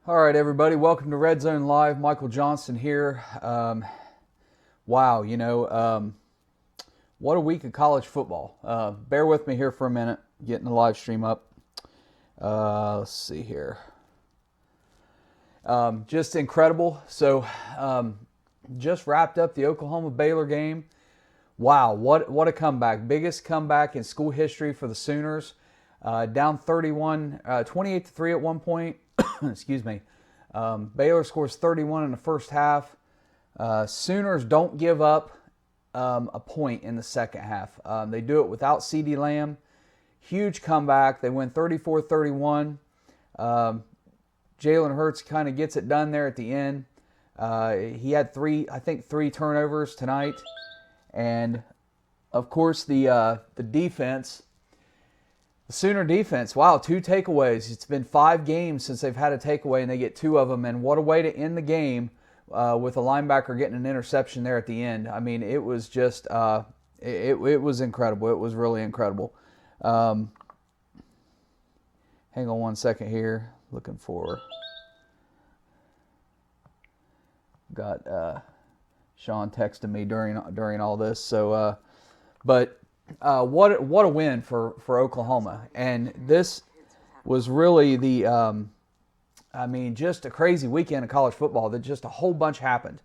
All right, everybody, welcome to RedZone Live. Michael Johnston here. Wow, what a week of college football. Bear with me here for a minute, getting the live stream up. Let's see here. Just incredible. So, just wrapped up the Oklahoma-Baylor game. Wow, what a comeback. Biggest comeback in school history for the Sooners. Down 28-3 at one point. Excuse me. Baylor scores 31 in the first half. Sooners don't give up a point in the second half. They do it without CeeDee Lamb. Huge comeback. They win 34-31. Jalen Hurts kind of gets it done there at the end. He had three turnovers tonight. And, of course, the defense, the Sooner defense, wow, 2 takeaways. It's been 5 games since they've had a takeaway, and they get 2 of them. And what a way to end the game with a linebacker getting an interception there at the end. I mean, it was just, it was incredible. It was really incredible. Hang on one second here. Looking for, got Shaun texting me during all this. So, but what a win for Oklahoma. And this was really just a crazy weekend of college football that just a whole bunch happened.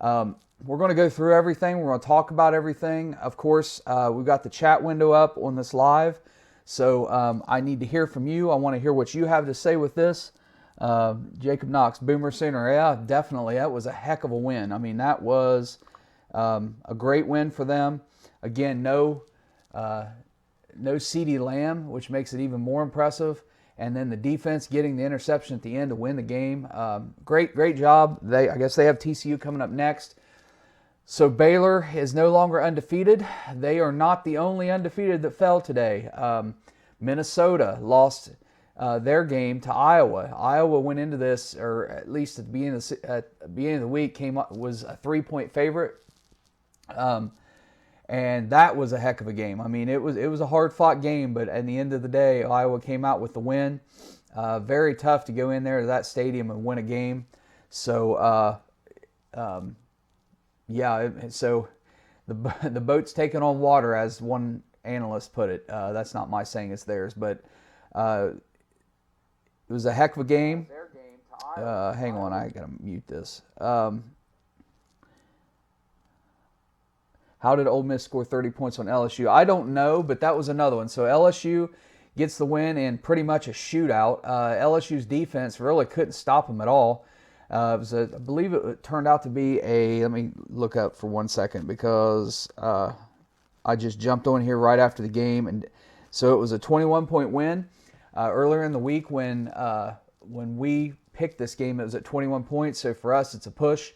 We're going to go through everything. We're going to talk about everything. Of course, we've got the chat window up on this live. So I need to hear from you. I want to hear what you have to say with this. Jacob Knox, Boomer Sooner. Yeah, definitely. That was a heck of a win. I mean, that was a great win for them. Again, no CeeDee Lamb, which makes it even more impressive. And then the defense getting the interception at the end to win the game. Great job. I guess they have TCU coming up next. So Baylor is no longer undefeated. They are not the only undefeated that fell today. Minnesota lost their game to Iowa. Iowa went into this, or at least at the beginning of the week, was a 3-point favorite. And that was a heck of a game. I mean, it was a hard-fought game, but at the end of the day, Iowa came out with the win. Very tough to go in there to that stadium and win a game. So, so the boat's taking on water, as one analyst put it. That's not my saying, it's theirs. But it was a heck of a game. Hang on, I got to mute this. How did Ole Miss score 30 points on LSU? I don't know, but that was another one. So LSU gets the win in pretty much a shootout. LSU's defense really couldn't stop them at all. I believe it turned out to be let me look up for 1 second because I just jumped on here right after the game. And so it was a 21-point win. Earlier in the week when we picked this game, it was at 21 points. So for us, it's a push.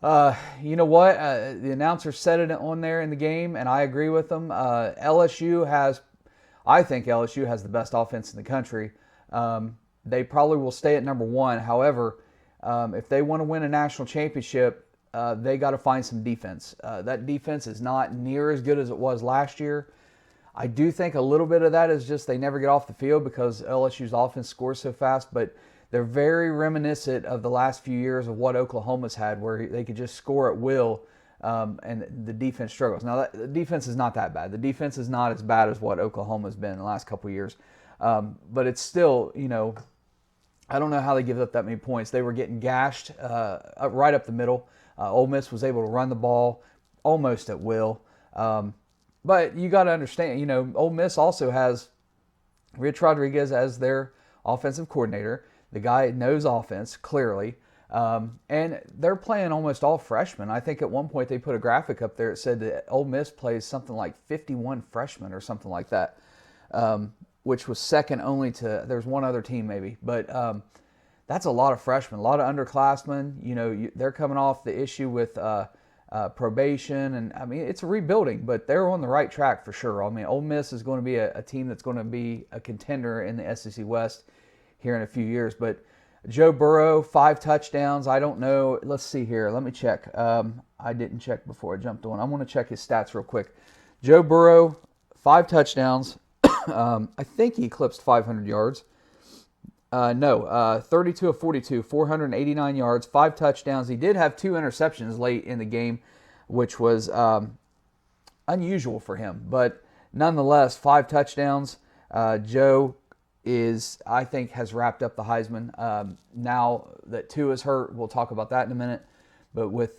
You know what? The announcer said it on there in the game, and I agree with them. I think LSU has the best offense in the country. They probably will stay at number 1. However, if they want to win a national championship, they got to find some defense. That defense is not near as good as it was last year. I do think a little bit of that is just they never get off the field because LSU's offense scores so fast, but they're very reminiscent of the last few years of what Oklahoma's had, where they could just score at will, and the defense struggles. Now, the defense is not that bad. The defense is not as bad as what Oklahoma's been in the last couple of years. But it's still, I don't know how they give up that many points. They were getting gashed right up the middle. Ole Miss was able to run the ball almost at will. But you got to understand, Ole Miss also has Rich Rodriguez as their offensive coordinator. The guy knows offense, clearly. And they're playing almost all freshmen. I think at one point they put a graphic up there that said that Ole Miss plays something like 51 freshmen or something like that, which was second only to, there's one other team maybe. But that's a lot of freshmen, a lot of underclassmen. They're coming off the issue with probation. And, I mean, it's a rebuilding, but they're on the right track for sure. I mean, Ole Miss is going to be a team that's going to be a contender in the SEC West here in a few years. But Joe Burrow, 5 touchdowns. I don't know. Let's see here. Let me check. I didn't check before I jumped on. I want to check his stats real quick. Joe Burrow, 5 touchdowns. I think he eclipsed 500 yards. No, 32 of 42, 489 yards, 5 touchdowns. He did have 2 interceptions late in the game, which was unusual for him. But nonetheless, 5 touchdowns. Joe I think, has wrapped up the Heisman. Now that Tua's hurt, we'll talk about that in a minute. But with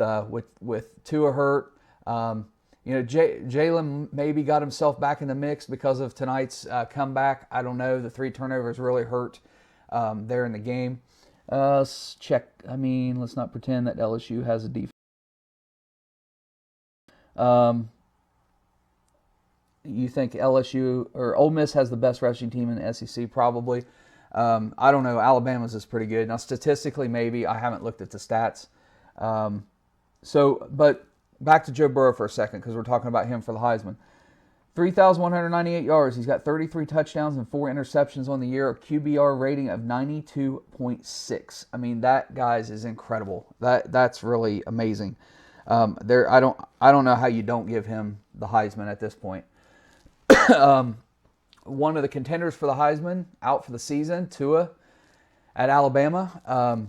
Tua hurt, Jalen maybe got himself back in the mix because of tonight's comeback. I don't know. The 3 turnovers really hurt there in the game. Let's check. Let's not pretend that LSU has a defense. You think LSU or Ole Miss has the best rushing team in the SEC? Probably. I don't know. Alabama's is pretty good. Now, statistically, maybe. I haven't looked at the stats. But back to Joe Burrow for a second, because we're talking about him for the Heisman. 3,198 yards. He's got 33 touchdowns and 4 interceptions on the year. A QBR rating of 92.6. That, guys, is incredible. That's really amazing. I don't know how you don't give him the Heisman at this point. One of the contenders for the Heisman out for the season, Tua at Alabama.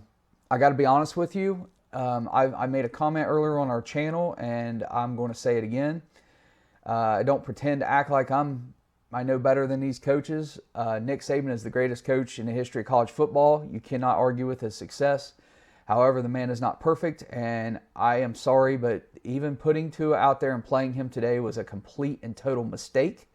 I got to be honest with you. I made a comment earlier on our channel, and I'm going to say it again. I don't pretend to act like I know better than these coaches. Nick Saban is the greatest coach in the history of college football. You cannot argue with his success. However, the man is not perfect, and I am sorry, but even putting Tua out there and playing him today was a complete and total mistake.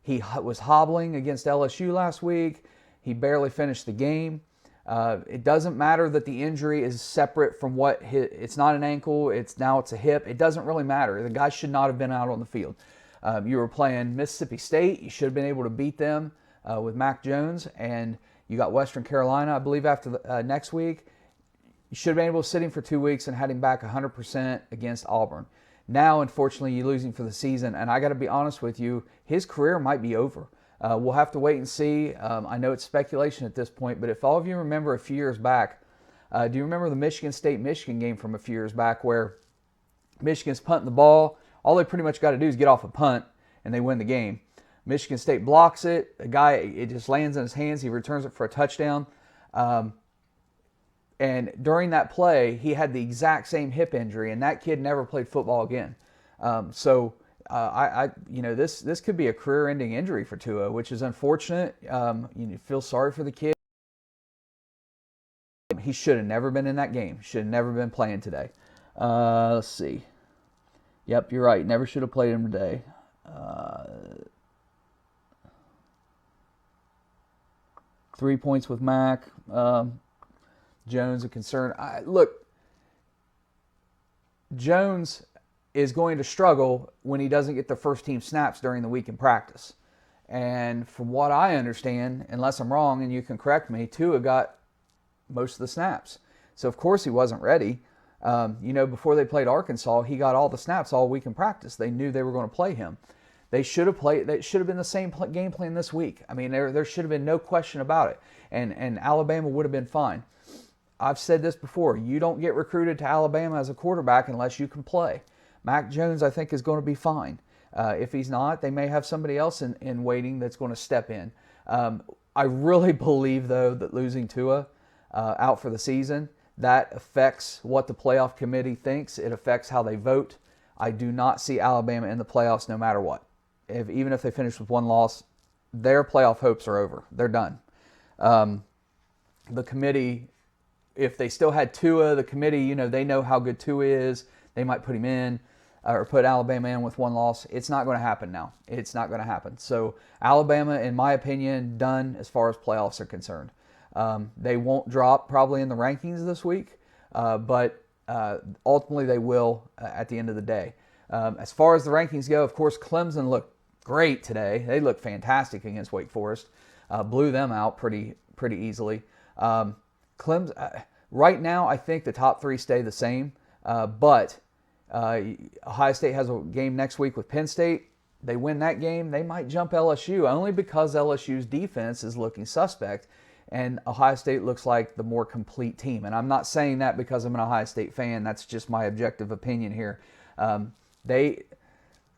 He was hobbling against LSU last week. He barely finished the game. It doesn't matter that the injury is separate from it's not an ankle, it's a hip. It doesn't really matter. The guy should not have been out on the field. You were playing Mississippi State. You should have been able to beat them with Mac Jones, and you got Western Carolina, I believe, after next week. You should have been able to sit him for 2 weeks and had him back 100% against Auburn. Now, unfortunately, you're losing for the season, and I got to be honest with you, his career might be over. We'll have to wait and see. I know it's speculation at this point, but if all of you remember a few years back, do you remember the Michigan State-Michigan game from a few years back where Michigan's punting the ball? All they pretty much got to do is get off a punt, and they win the game. Michigan State blocks it. The guy, it just lands in his hands. He returns it for a touchdown. And during that play, he had the exact same hip injury, and that kid never played football again. This could be a career-ending injury for Tua, which is unfortunate. You feel sorry for the kid. He should have never been in that game. Should have never been playing today. Let's see. Yep, you're right. Never should have played him today. 3 points with Mac. Jones a concern. Look, Jones is going to struggle when he doesn't get the first team snaps during the week in practice. And from what I understand, unless I'm wrong and you can correct me, Tua got most of the snaps. So of course he wasn't ready. Before they played Arkansas, he got all the snaps all week in practice. They knew they were going to play him. They should have been the same game plan this week. There should have been no question about it. And Alabama would have been fine. I've said this before. You don't get recruited to Alabama as a quarterback unless you can play. Mac Jones, I think, is going to be fine. If he's not, they may have somebody else in waiting that's going to step in. I really believe, though, that losing Tua out for the season, that affects what the playoff committee thinks. It affects how they vote. I do not see Alabama in the playoffs no matter what. Even if they finish with one loss, their playoff hopes are over. They're done. The committee, if they still had Tua, the committee, they know how good Tua is. They might put him in or put Alabama in with one loss. It's not going to happen now. It's not going to happen. So Alabama, in my opinion, done as far as playoffs are concerned. They won't drop probably in the rankings this week, but ultimately they will at the end of the day. As far as the rankings go, of course, Clemson looked great today. They looked fantastic against Wake Forest. Blew them out pretty easily. Clemson, right now, I think the top 3 stay the same, but Ohio State has a game next week with Penn State. They win that game, they might jump LSU only because LSU's defense is looking suspect, and Ohio State looks like the more complete team. And I'm not saying that because I'm an Ohio State fan. That's just my objective opinion here.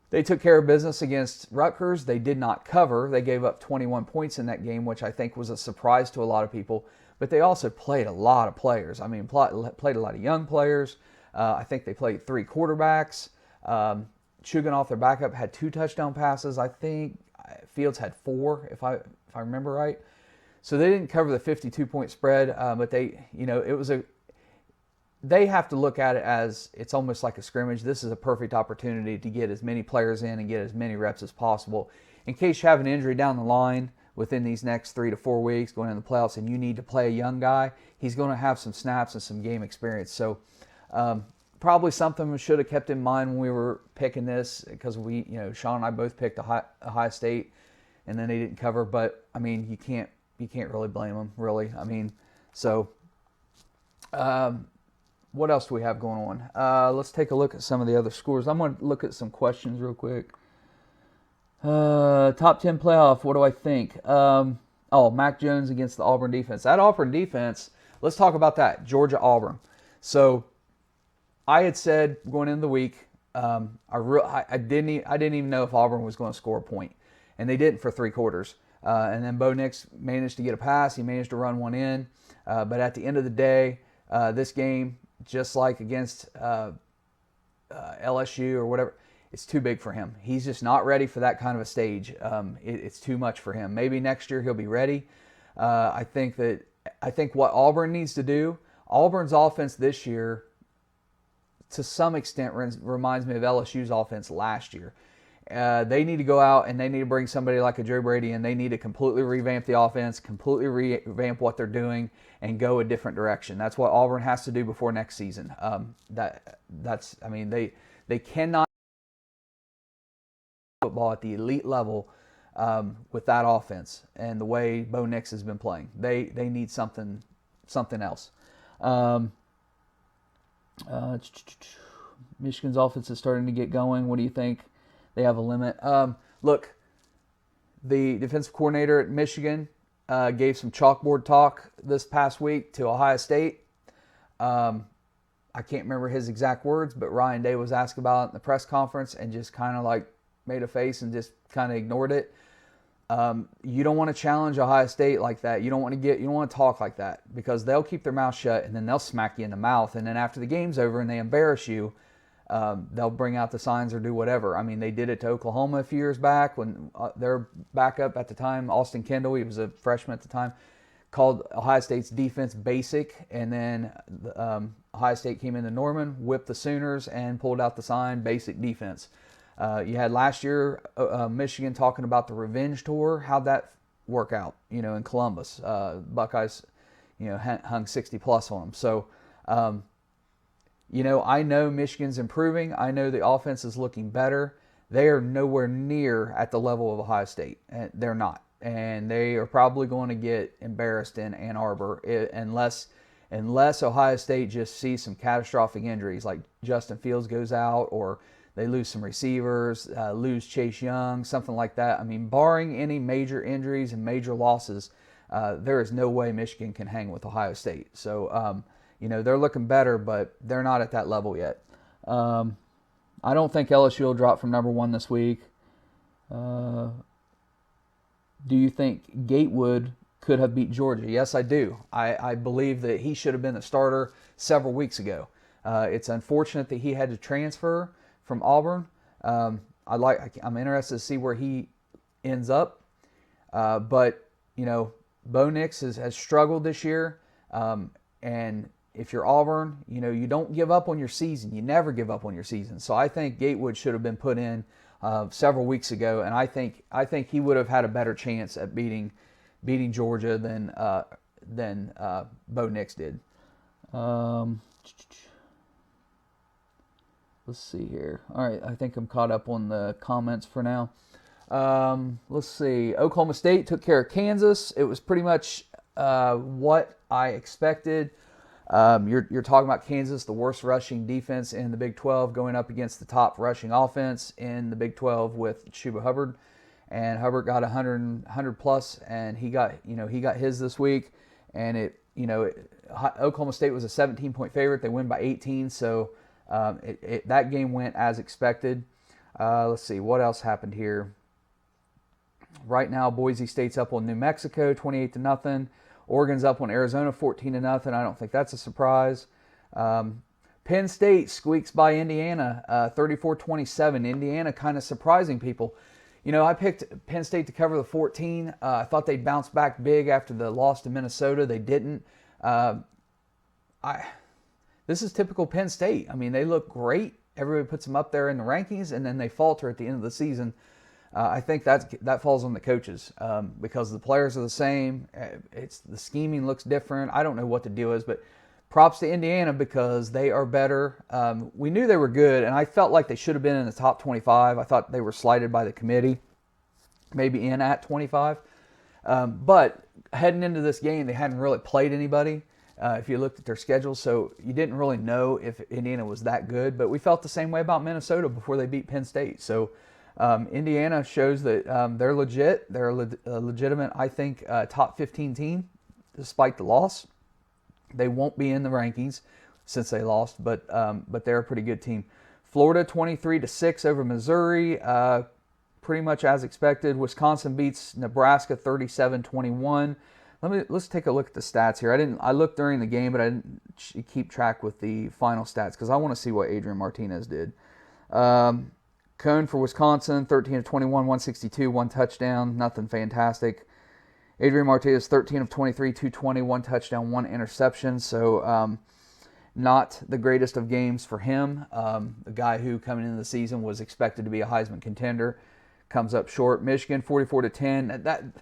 They took care of business against Rutgers. They did not cover. They gave up 21 points in that game, which I think was a surprise to a lot of people. But they also played a lot of players. I mean, played a lot of young players. I think they played 3 quarterbacks. Chuganoff, their backup, had 2 touchdown passes. I think Fields had 4, if I remember right. So they didn't cover the 52-point spread, but they have to look at it as it's almost like a scrimmage. This is a perfect opportunity to get as many players in and get as many reps as possible. In case you have an injury down the line within these next 3 to 4 weeks going into the playoffs and you need to play a young guy, he's going to have some snaps and some game experience. So probably something we should have kept in mind when we were picking this, because Shaun and I both picked Ohio State, and then they didn't cover. But I mean, you can't really blame them, really. I mean, so what else do we have going on? Let's take a look at some of the other scores. I'm going to look at some questions real quick. Top 10 playoff. What do I think? Mac Jones against the Auburn defense. That Auburn defense. Let's talk about that. Georgia Auburn. So I had said going into the week, I didn't even know if Auburn was going to score a point, and they didn't for 3 quarters. And then Bo Nix managed to get a pass. He managed to run one in. But at the end of the day, this game, just like against LSU or whatever, it's too big for him. He's just not ready for that kind of a stage. It's too much for him. Maybe next year he'll be ready. I think what Auburn needs to do, Auburn's offense this year, to some extent, reminds me of LSU's offense last year. They need to go out and they need to bring somebody like a Joe Brady, and they need to completely revamp the offense, completely revamp what they're doing, and go a different direction. That's what Auburn has to do before next season. They cannot football at the elite level with that offense and the way Bo Nix has been playing. They need something else. Michigan's offense is starting to get going. What do you think? They have a limit. Look, the defensive coordinator at Michigan gave some chalkboard talk this past week to Ohio State. I can't remember his exact words, but Ryan Day was asked about it in the press conference and just kind of like made a face and just kind of ignored it. You don't want to challenge Ohio State like that. You don't want to talk like that, because they'll keep their mouth shut and then they'll smack you in the mouth. And then after the game's over and they embarrass you, they'll bring out the signs or do whatever. I mean, they did it to Oklahoma a few years back when their backup at the time, Austin Kendall, he was a freshman at the time, called Ohio State's defense basic. And then Ohio State came into Norman, whipped the Sooners, and pulled out the sign, basic defense. You had last year Michigan talking about the revenge tour. How'd that work out? In Columbus, Buckeyes, hung 60 plus on them. So, I know Michigan's improving. I know the offense is looking better. They are nowhere near at the level of Ohio State. They're not, and they are probably going to get embarrassed in Ann Arbor unless Ohio State just sees some catastrophic injuries, like Justin Fields goes out, or they lose some receivers, lose Chase Young, something like that. I mean, barring any major injuries and major losses, there is no way Michigan can hang with Ohio State. So, they're looking better, but they're not at that level yet. I don't think LSU will drop from number 1 this week. Do you think Gatewood could have beat Georgia? Yes, I do. I believe that he should have been the starter several weeks ago. It's unfortunate that he had to transfer from Auburn. I'm interested to see where he ends up. But Bo Nix has struggled this year. And if you're Auburn, you don't give up on your season. You never give up on your season. So I think Gatewood should have been put in several weeks ago, and I think he would have had a better chance at beating Georgia than Bo Nix did. Let's see here. All right, I think I'm caught up on the comments for now. Let's see. Oklahoma State took care of Kansas. It was pretty much what I expected. You're talking about Kansas, the worst rushing defense in the Big 12, going up against the top rushing offense in the Big 12 with Chuba Hubbard. And Hubbard got 100 plus, and he got his this week. And Oklahoma State was a 17-point favorite. They win by 18, so that game went as expected. Let's see, what else happened here? Right now, Boise State's up on New Mexico, 28-0. Oregon's up on Arizona, 14-0. I don't think that's a surprise. Penn State squeaks by Indiana, 34-27. Indiana kind of surprising people. You know, I picked Penn State to cover the 14. I thought they'd bounce back big after the loss to Minnesota. They didn't. This is typical Penn State. I mean, they look great. Everybody puts them up there in the rankings, and then they falter at the end of the season. I think that falls on the coaches because the players are the same. The scheming looks different. I don't know what the deal is, but props to Indiana because they are better. We knew they were good, and I felt like they should have been in the top 25. I thought they were slighted by the committee, maybe in at 25. But heading into this game, they hadn't really played anybody. If you looked at their schedule, so you didn't really know if Indiana was that good. But we felt the same way about Minnesota before they beat Penn State. So Indiana shows that they're legit. They're a legitimate, I think, top 15 team, despite the loss. They won't be in the rankings since they lost, but they're a pretty good team. Florida 23-6 over Missouri, pretty much as expected. Wisconsin beats Nebraska 37-21. Let's take a look at the stats here. I looked during the game, but I didn't keep track with the final stats because I want to see what Adrian Martinez did. Cone for Wisconsin, 13-21, 162, one touchdown, nothing fantastic. Adrian Martinez, 13 of 23, 220, one touchdown, one interception. So not the greatest of games for him. The guy who coming into the season was expected to be a Heisman contender comes up short. Michigan, 44-10.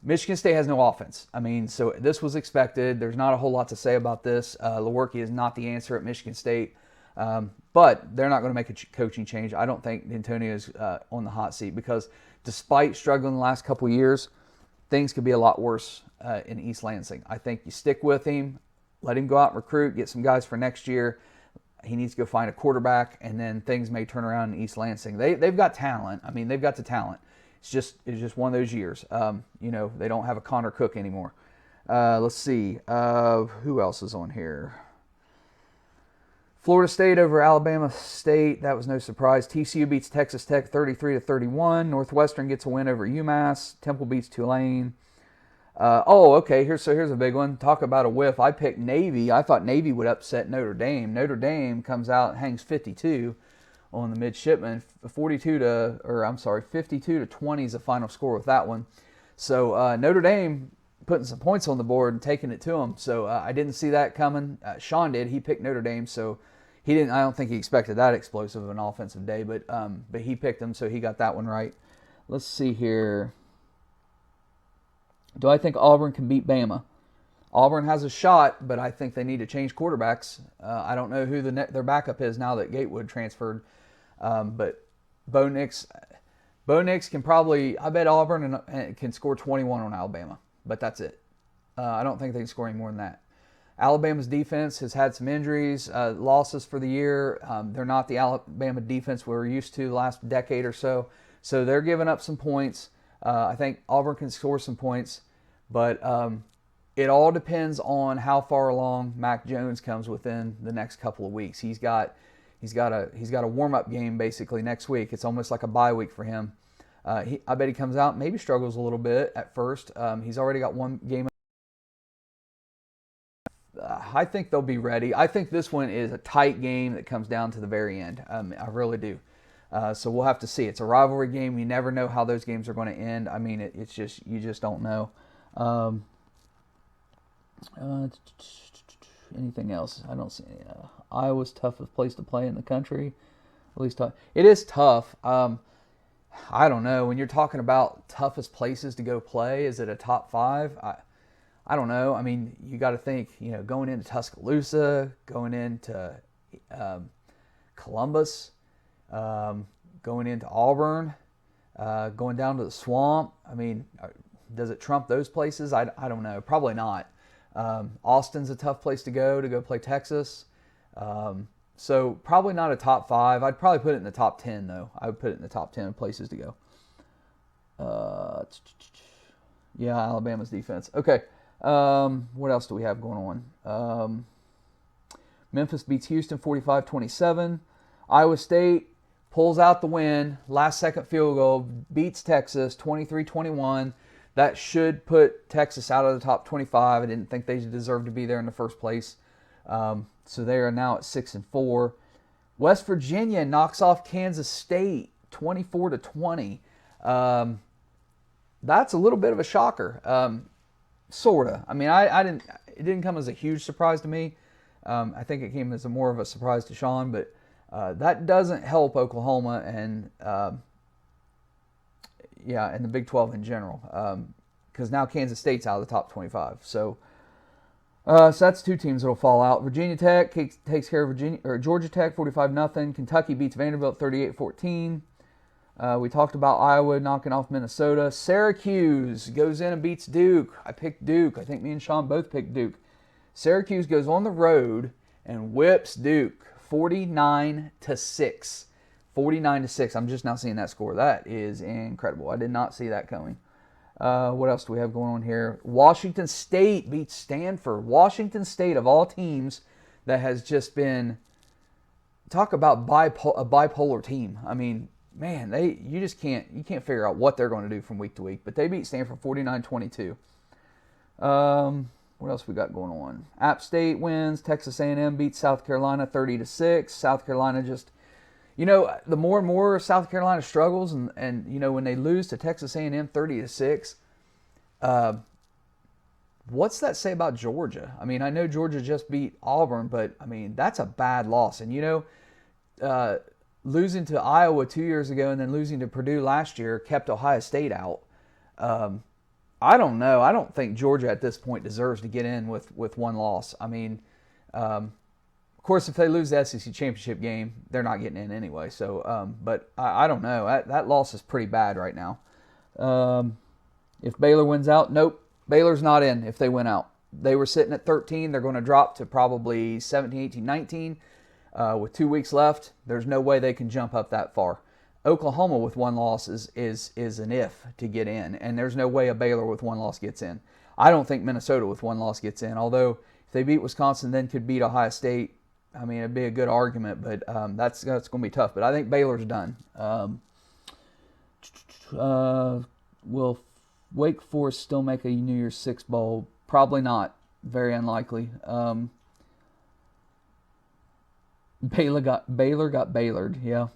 Michigan State has no offense. I mean, so this was expected. There's not a whole lot to say about this. Lewerke is not the answer at Michigan State. But they're not going to make a coaching change. I don't think D'Antonio is on the hot seat because despite struggling the last couple of years, things could be a lot worse in East Lansing. I think you stick with him, let him go out and recruit, get some guys for next year. He needs to go find a quarterback, and then things may turn around in East Lansing. They've got talent. I mean, they've got the talent. It's just one of those years. They don't have a Connor Cook anymore. Let's see. Who else is on here? Florida State over Alabama State. That was no surprise. TCU beats Texas Tech 33-31. Northwestern gets a win over UMass. Temple beats Tulane. Okay. Here's a big one. Talk about a whiff. I picked Navy. I thought Navy would upset Notre Dame. Notre Dame comes out and hangs 52 on the midshipmen. 52-20 is the final score with that one. So Notre Dame putting some points on the board and taking it to them. So I didn't see that coming. Shaun did. He picked Notre Dame, so he didn't. I don't think he expected that explosive of an offensive day, but he picked them, so he got that one right. Let's see here. Do I think Auburn can beat Bama? Auburn has a shot, but I think they need to change quarterbacks. I don't know who their backup is now that Gatewood transferred, but Bo Nix can probably. I bet Auburn can score 21 on Alabama, but that's it. I don't think they can score any more than that. Alabama's defense has had some injuries, losses for the year. They're not the Alabama defense we were used to the last decade or so. So they're giving up some points. I think Auburn can score some points, but it all depends on how far along Mac Jones comes within the next couple of weeks. He's got a warm-up game basically next week. It's almost like a bye week for him. I bet he comes out, maybe struggles a little bit at first. He's already got one game. I think they'll be ready. I think this one is a tight game that comes down to the very end. I really do. So we'll have to see. It's a rivalry game. You never know how those games are going to end. I mean, you just don't know. Anything else? I don't see. Iowa's toughest place to play in the country. At least it is tough. I don't know. When you're talking about toughest places to go play, is it a top 5? I don't know. I mean, you got to think, going into Tuscaloosa, going into Columbus, going into Auburn, going down to the Swamp. I mean, does it trump those places? I don't know. Probably not. Austin's a tough place to go play Texas. So probably not a top 5. I'd probably put it in the top 10, though. I would put it in the top 10 of places to go. Yeah, Alabama's defense. Okay. What else do we have going on? Memphis beats Houston 45-27. Iowa State pulls out the win, last-second field goal, beats Texas 23-21. That should put Texas out of the top 25. I didn't think they deserved to be there in the first place. So they are now at 6-4. West Virginia knocks off Kansas State 24-20. That's a little bit of a shocker, sorta. I mean, it didn't come as a huge surprise to me. I think it came as more of a surprise to Shaun, but that doesn't help Oklahoma and the Big 12 in general, because now Kansas State's out of the top 25. So that's two teams that'll fall out. Virginia Tech takes care of Georgia Tech 45-0. Kentucky beats Vanderbilt 38-14. We talked about Iowa knocking off Minnesota. Syracuse goes in and beats Duke. I picked Duke. I think me and Shaun both picked Duke. Syracuse goes on the road and whips Duke 49-6. 49-6. I'm just now seeing that score. That is incredible. I did not see that coming. What else do we have going on here? Washington State beats Stanford. Washington State, of all teams, that has just been, talk about a bipolar team. I mean, man, you can't figure out what they're going to do from week to week. But they beat Stanford 49-22. What else we got going on? App State wins. Texas A&M beats South Carolina 30-6. South Carolina just, the more and more South Carolina struggles, and when they lose to Texas A&M 30-6, what's that say about Georgia? I mean, I know Georgia just beat Auburn, but I mean that's a bad loss. And losing to Iowa 2 years ago and then losing to Purdue last year kept Ohio State out. I don't know. I don't think Georgia at this point deserves to get in with one loss. I mean, of course, if they lose the SEC championship game, they're not getting in anyway. So, but I don't know. That loss is pretty bad right now. If Baylor wins out, nope. Baylor's not in if they win out. They were sitting at 13. They're going to drop to probably 17, 18, 19. With 2 weeks left, there's no way they can jump up that far. Oklahoma with one loss is an if to get in, and there's no way a Baylor with one loss gets in. I don't think Minnesota with one loss gets in, although if they beat Wisconsin, then could beat Ohio State. I mean, it'd be a good argument, but that's going to be tough. But I think Baylor's done. Will Wake Forest still make a New Year's Six bowl? Probably not. Very unlikely. Baylor got Baylored. Yeah.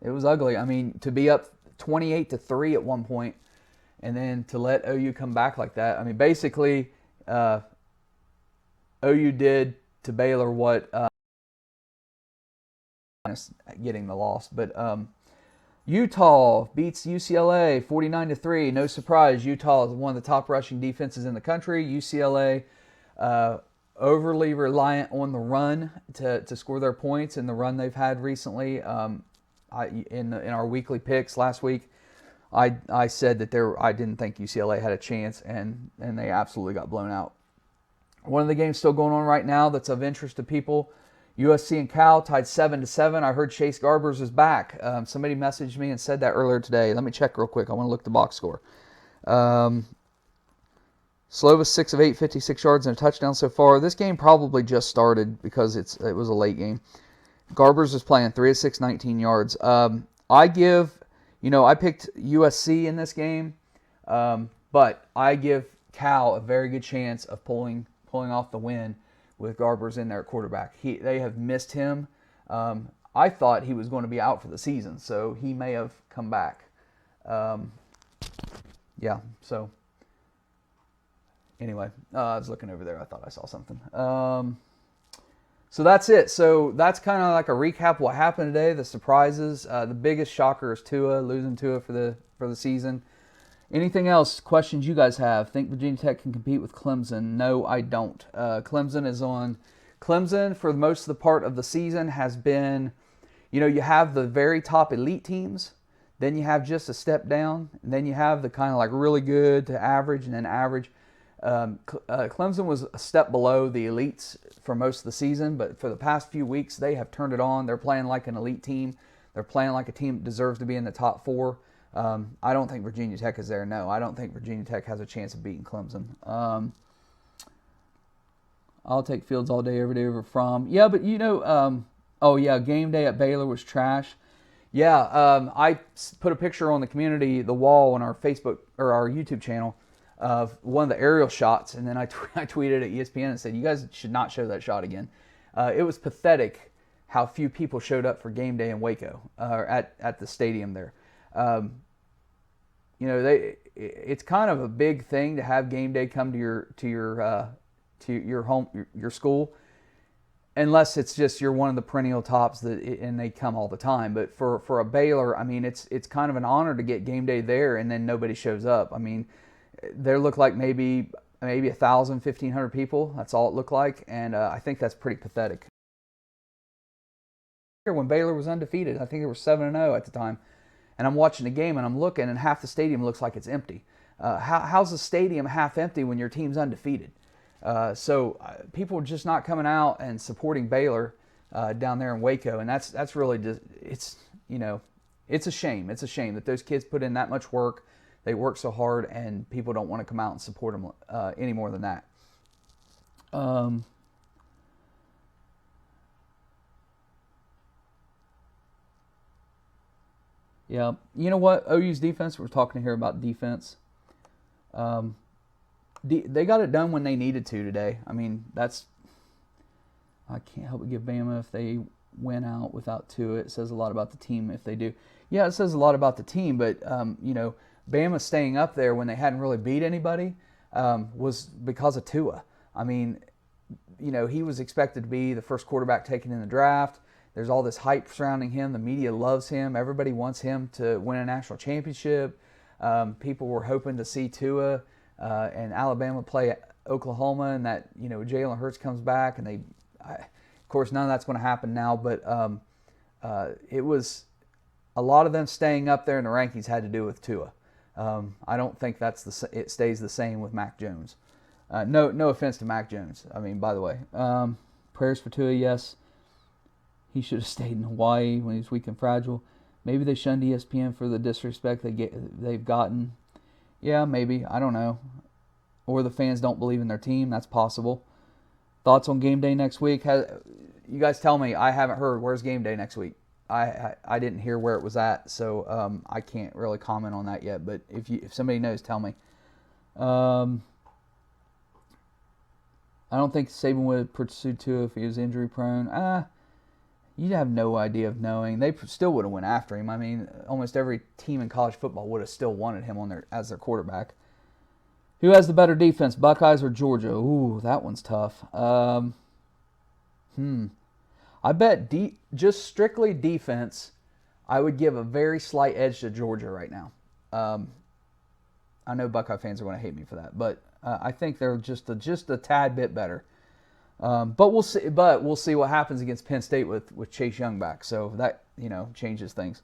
It was ugly. I mean, to be up 28-3 at one point, and then to let OU come back like that. I mean, basically, OU did to Baylor what getting the loss. But Utah beats UCLA 49-3. No surprise, Utah is one of the top rushing defenses in the country. UCLA overly reliant on the run to score their points in the run they've had recently. In our weekly picks last week, I said that I didn't think UCLA had a chance, and they absolutely got blown out. One of the games still going on right now that's of interest to people, USC and Cal tied 7-7. I heard Chase Garbers is back. Somebody messaged me and said that earlier today. Let me check real quick. I want to look at the box score. Slovis 6 of 8, 56 yards and a touchdown so far. This game probably just started because it was a late game. Garbers is playing 3 of 6, 19 yards. I picked USC in this game, but I give Cal a very good chance of pulling off the win with Garbers in there at quarterback. They have missed him. I thought he was going to be out for the season, so he may have come back. So anyway, I was looking over there. I thought I saw something. So that's it. So that's kind of like a recap of what happened today, the surprises. The biggest shocker is Tua, losing Tua for the season. Anything else, questions you guys have? Think Virginia Tech can compete with Clemson? No, I don't. Clemson is on. Clemson, for most of the part of the season, has been, you have the very top elite teams, then you have just a step down, and then you have the kind of like really good to average, and then average. Clemson was a step below the elites for most of the season, but for the past few weeks, they have turned it on. They're playing like an elite team. They're playing like a team that deserves to be in the top 4. I don't think Virginia Tech is there. No, I don't think Virginia Tech has a chance of beating Clemson. I'll take Fields all day, every day over Fromm. Yeah, but oh yeah, game day at Baylor was trash. Yeah, I put a picture on the wall on our Facebook or our YouTube channel of one of the aerial shots, and then I tweeted at ESPN and said, you guys should not show that shot again. It was pathetic how few people showed up for game day in Waco, at the stadium there. It's kind of a big thing to have game day come to your home, your school, unless it's just you're one of the perennial tops and they come all the time. But for a Baylor, I mean, it's kind of an honor to get game day there, and then nobody shows up. I mean, there looked like maybe 1,000, 1,500 people. That's all it looked like, and I think that's pretty pathetic. When Baylor was undefeated, I think they were 7-0 at the time, and I'm watching the game and I'm looking, and half the stadium looks like it's empty. How's the stadium half empty when your team's undefeated? So people are just not coming out and supporting Baylor down there in Waco, and that's really just, it's a shame. It's a shame that those kids put in that much work. They work so hard, and people don't want to come out and support them any more than that. Yeah, you know what? OU's defense. We're talking here about defense. They got it done when they needed to today. I mean, I can't help but give Bama if they went out without Tua. It says a lot about the team if they do. Yeah, it says a lot about the team, but Bama staying up there when they hadn't really beat anybody was because of Tua. I mean, he was expected to be the first quarterback taken in the draft. There's all this hype surrounding him. The media loves him. Everybody wants him to win a national championship. People were hoping to see Tua and Alabama play Oklahoma, and that Jalen Hurts comes back, and of course none of that's going to happen now. But it was a lot of them staying up there in the rankings had to do with Tua. I don't think it stays the same with Mac Jones. No offense to Mac Jones. I mean, by the way, prayers for Tua. Yes, he should have stayed in Hawaii when he was weak and fragile. Maybe they shunned ESPN for the disrespect they've gotten. Yeah, maybe. I don't know. Or the fans don't believe in their team. That's possible. Thoughts on game day next week? You guys tell me. I haven't heard. Where's game day next week? I didn't hear where it was at, so I can't really comment on that yet. But if somebody knows, tell me. I don't think Saban would have pursued Tua if he was injury prone. You'd have no idea of knowing. They still would have went after him. I mean, almost every team in college football would have still wanted him as their quarterback. Who has the better defense, Buckeyes or Georgia? Ooh, that one's tough. I bet just strictly defense, I would give a very slight edge to Georgia right now. I know Buckeye fans are going to hate me for that, but I think they're just a tad bit better. But we'll see. But we'll see what happens against Penn State with Chase Young back. So that changes things.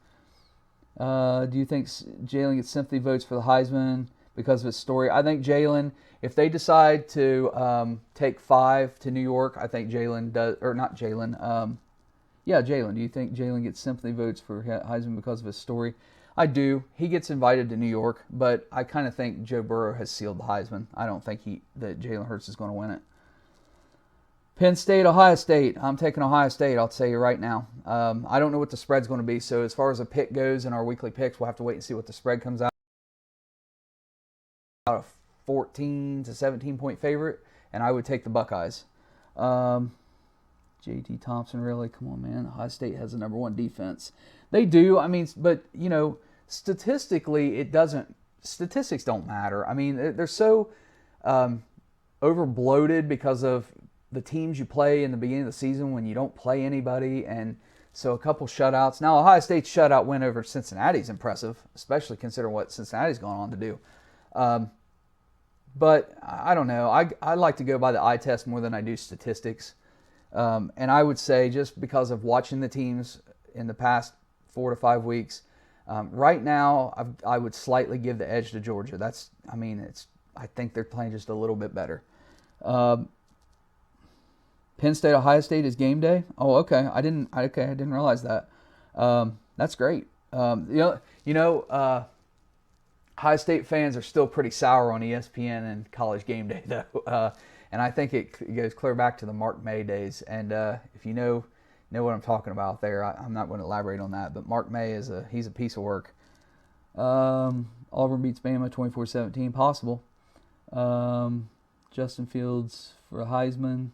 Do you think Jalen gets sympathy votes for the Heisman because of his story? I think Jalen, if they decide to take 5 to New York, I think Jalen does, or not Jalen. Yeah, Jalen. Do you think Jalen gets sympathy votes for Heisman because of his story? I do. He gets invited to New York, but I kind of think Joe Burrow has sealed the Heisman. I don't think that Jalen Hurts is going to win it. Penn State, Ohio State. I'm taking Ohio State, I'll tell you right now. I don't know what the spread's going to be, so as far as a pick goes in our weekly picks, we'll have to wait and see what the spread comes out. A 14 to 17 point favorite, and I would take the Buckeyes. J.T. Thompson, really? Come on, man. Ohio State has the number 1 defense. They do. I mean, but, statistically, statistics don't matter. I mean, they're so over-bloated because of the teams you play in the beginning of the season when you don't play anybody, and so a couple shutouts. Now, Ohio State's shutout win over Cincinnati is impressive, especially considering what Cincinnati's gone on to do. But I don't know. I like to go by the eye test more than I do statistics. And I would say just because of watching the teams in the past 4 to 5 weeks, right now I would slightly give the edge to Georgia. I think they're playing just a little bit better. Penn State, Ohio State is game day. Oh, okay. I didn't realize that. That's great. Ohio State fans are still pretty sour on ESPN and College Game Day, though. And I think it goes clear back to the Mark May days. And if you know what I'm talking about there, I'm not going to elaborate on that. But Mark May he's a piece of work. Auburn beats Bama 24-17, possible. Justin Fields for a Heisman.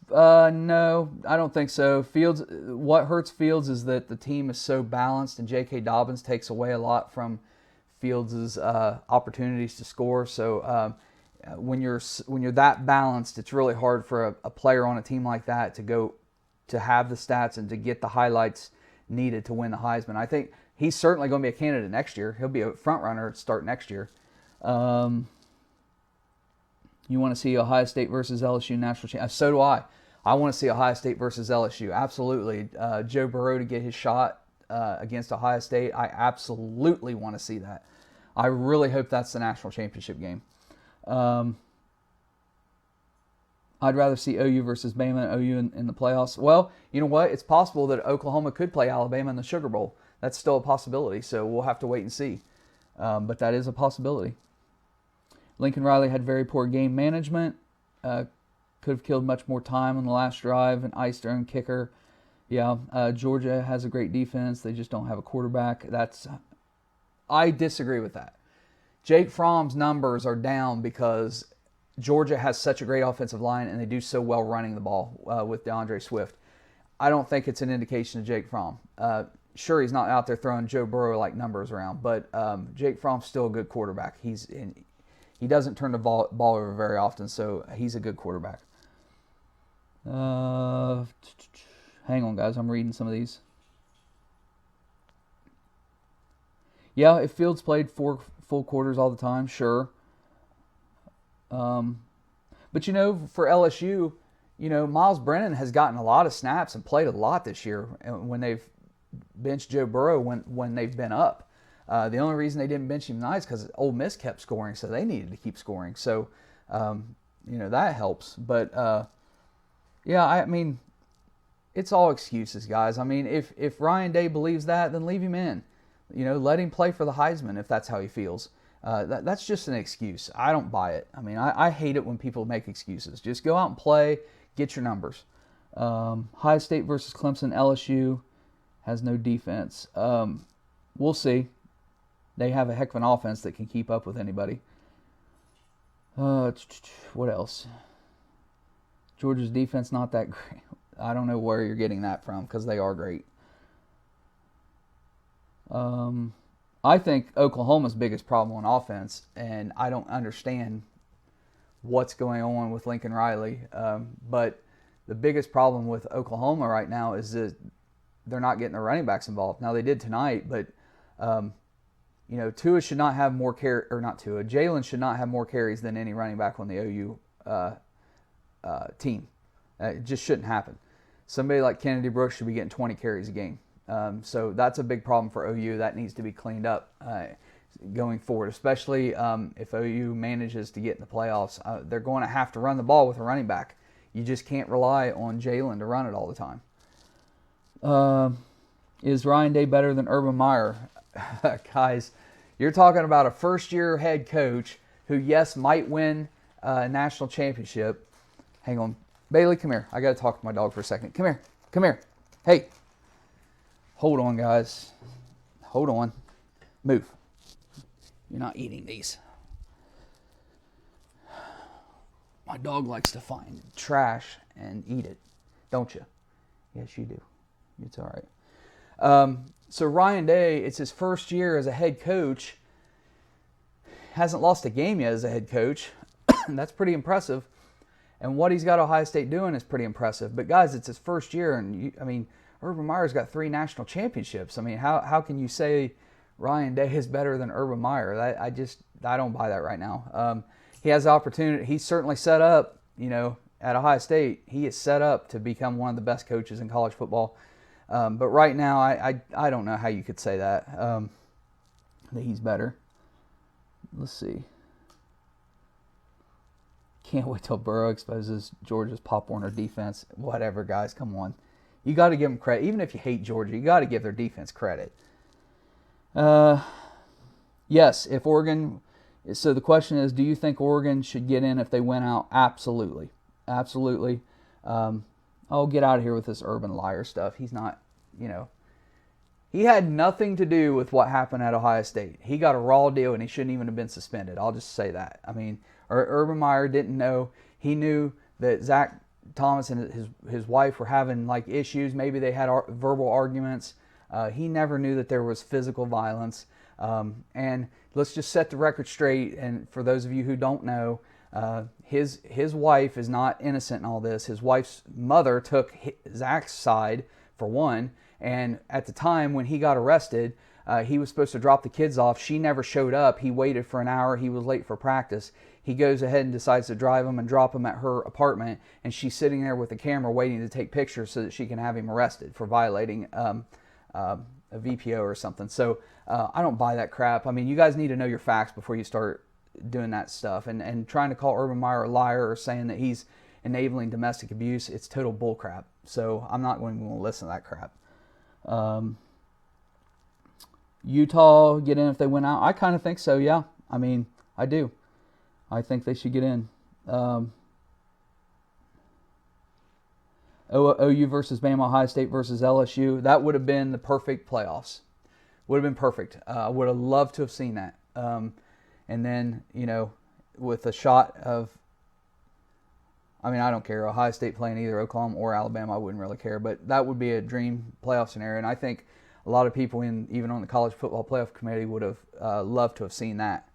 No, I don't think so. Fields. What hurts Fields is that the team is so balanced, and J.K. Dobbins takes away a lot from Fields' opportunities to score. So when you're that balanced, it's really hard for a player on a team like that to have the stats and to get the highlights needed to win the Heisman. I think he's certainly going to be a candidate next year. He'll be a front runner to start next year. You want to see Ohio State versus LSU national championship? So do I. I want to see Ohio State versus LSU. Absolutely. Joe Burrow to get his shot against Ohio State. I absolutely want to see that. I really hope that's the national championship game. I'd rather see OU versus Bama and OU in the playoffs. Well, you know what? It's possible that Oklahoma could play Alabama in the Sugar Bowl. That's still a possibility, so we'll have to wait and see. But that is a possibility. Lincoln Riley had very poor game management. Could have killed much more time on the last drive and iced their own kicker. Yeah, Georgia has a great defense. They just don't have a quarterback. I disagree with that. Jake Fromm's numbers are down because Georgia has such a great offensive line and they do so well running the ball with DeAndre Swift. I don't think it's an indication of Jake Fromm. Sure, he's not out there throwing Joe Burrow-like numbers around, but Jake Fromm's still a good quarterback. He doesn't turn the ball over very often, so he's a good quarterback. Hang on, guys. I'm reading some of these. Yeah, if Fields played 4 full quarters all the time, sure. But, for LSU, Miles Brennan has gotten a lot of snaps and played a lot this year when they've benched Joe Burrow when they've been up. The only reason they didn't bench him tonight is because Ole Miss kept scoring, so they needed to keep scoring. So, that helps. But, it's all excuses, guys. I mean, if Ryan Day believes that, then leave him in. Let him play for the Heisman if that's how he feels. That's just an excuse. I don't buy it. I mean, I hate it when people make excuses. Just go out and play, get your numbers. Ohio State versus Clemson, LSU has no defense. We'll see. They have a heck of an offense that can keep up with anybody. What else? Georgia's defense not that great. I don't know where you're getting that from because they are great. I think Oklahoma's biggest problem on offense, and I don't understand what's going on with Lincoln Riley. But the biggest problem with Oklahoma right now is that they're not getting the running backs involved. Now, they did tonight, but Tua should not have more Jalen should not have more carries than any running back on the OU team. It just shouldn't happen. Somebody like Kennedy Brooks should be getting 20 carries a game. So that's a big problem for OU. That needs to be cleaned up going forward, especially if OU manages to get in the playoffs. They're going to have to run the ball with a running back. You just can't rely on Jalen to run it all the time. Is Ryan Day better than Urban Meyer? Guys, you're talking about a first-year head coach who, yes, might win a national championship. Hang on. Bailey, come here. I got to talk to my dog for a second. Come here. Come here. Hey. Hold on, guys. Hold on. Move. You're not eating these. My dog likes to find trash and eat it, don't you? Yes, you do. It's all right. So Ryan Day, it's his first year as a head coach. Hasn't lost a game yet as a head coach. That's pretty impressive. And what he's got Ohio State doing is pretty impressive. But guys, it's his first year, and Urban Meyer's got 3 national championships. I mean, how can you say Ryan Day is better than Urban Meyer? I don't buy that right now. He has the opportunity. He's certainly set up, at Ohio State. He is set up to become one of the best coaches in college football. But right now, I don't know how you could say that he's better. Let's see. Can't wait till Burrow exposes Georgia's Pop Warner defense. Whatever, guys. Come on. You got to give them credit. Even if you hate Georgia, you got to give their defense credit. Yes, if Oregon So the question is, do you think Oregon should get in if they win out? Absolutely. Absolutely. Oh, get out of here with this Urban liar stuff. He's not, he had nothing to do with what happened at Ohio State. He got a raw deal and he shouldn't even have been suspended. I'll just say that. I mean, Urban Meyer didn't know. He knew that Zach Thomas and his wife were having like issues. Maybe they had verbal arguments. He never knew that there was physical violence. And let's just set the record straight. And for those of you who don't know, his wife is not innocent in all this. His wife's mother took Zach's side, for one. And at the time when he got arrested, he was supposed to drop the kids off. She never showed up. He waited for an hour. He was late for practice. He goes ahead and decides to drive them and drop them at her apartment. And she's sitting there with a camera waiting to take pictures so that she can have him arrested for violating a VPO or something. So I don't buy that crap. I mean, you guys need to know your facts before you start doing that stuff. And trying to call Urban Meyer a liar or saying that he's enabling domestic abuse, it's total bullcrap. So I'm not going to listen to that crap. Utah get in if they win out? I kind of think so, yeah. I mean, I do. I think they should get in. OU versus Bama, Ohio State versus LSU. That would have been the perfect playoffs. Would have been perfect. I would have loved to have seen that. And then, with a shot of, I mean, I don't care. Ohio State playing either Oklahoma or Alabama, I wouldn't really care. But that would be a dream playoff scenario. And I think a lot of people, even on the college football playoff committee, would have loved to have seen that.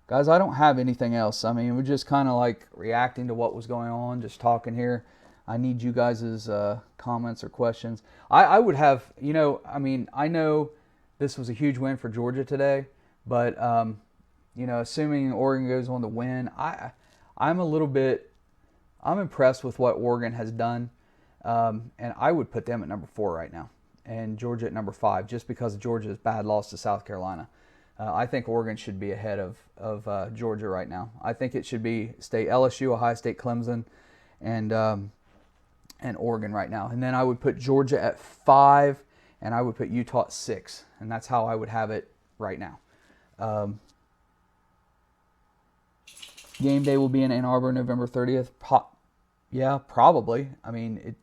Guys, I don't have anything else. I mean, we're just kind of like reacting to what was going on, just talking here. I need you guys' comments or questions. I would have, I know this was a huge win for Georgia today, but, assuming Oregon goes on to win, I'm impressed with what Oregon has done, and I would put them at number 4 right now, and Georgia at number 5, just because of Georgia's bad loss to South Carolina. I think Oregon should be ahead of Georgia right now. I think it should stay LSU, Ohio State, Clemson, and Oregon right now. And then I would put Georgia at 5, and I would put Utah at 6, and that's how I would have it right now. Game day will be in Ann Arbor, November 30th. Yeah, probably. I mean,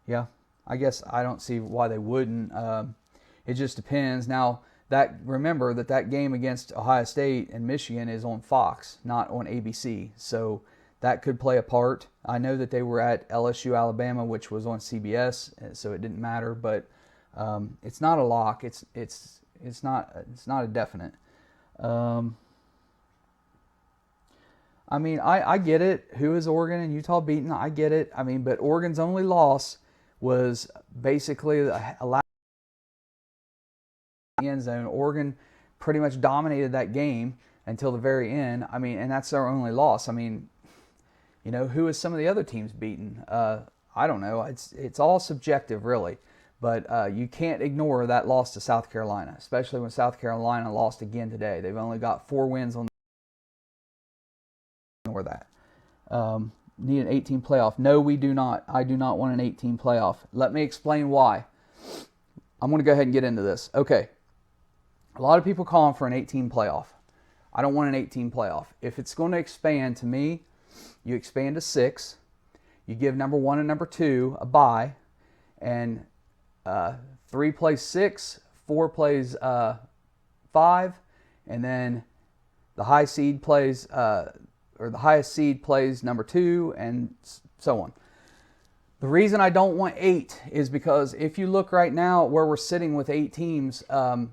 I guess I don't see why they wouldn't. It just depends. Now, remember that game against Ohio State and Michigan is on Fox, not on ABC. So that could play a part. I know that they were at LSU, Alabama, which was on CBS, so it didn't matter. But it's not a lock. It's not a definite. I mean, I get it. Who is Oregon and Utah beaten? I get it. I mean, but Oregon's only loss was basically a end zone. Oregon pretty much dominated that game until the very end. I mean, and that's their only loss. I mean, who is some of the other teams beaten? I don't know. It's all subjective, really. But you can't ignore that loss to South Carolina, especially when South Carolina lost again today. They've only got 4 wins on. Ignore that. Need an 18 playoff? No, we do not. I do not want an 18 playoff. Let me explain why. I'm going to go ahead and get into this. Okay. A lot of people calling for an 18 playoff. I don't want an 18 playoff. If it's going to expand, to me, you expand to 6. You give number 1 and number 2 a bye, and 3 plays 6, 4 plays 5, and then the high seed plays, or the highest seed plays number 2, and so on. The reason I don't want 8 is because if you look right now where we're sitting with 8 teams, I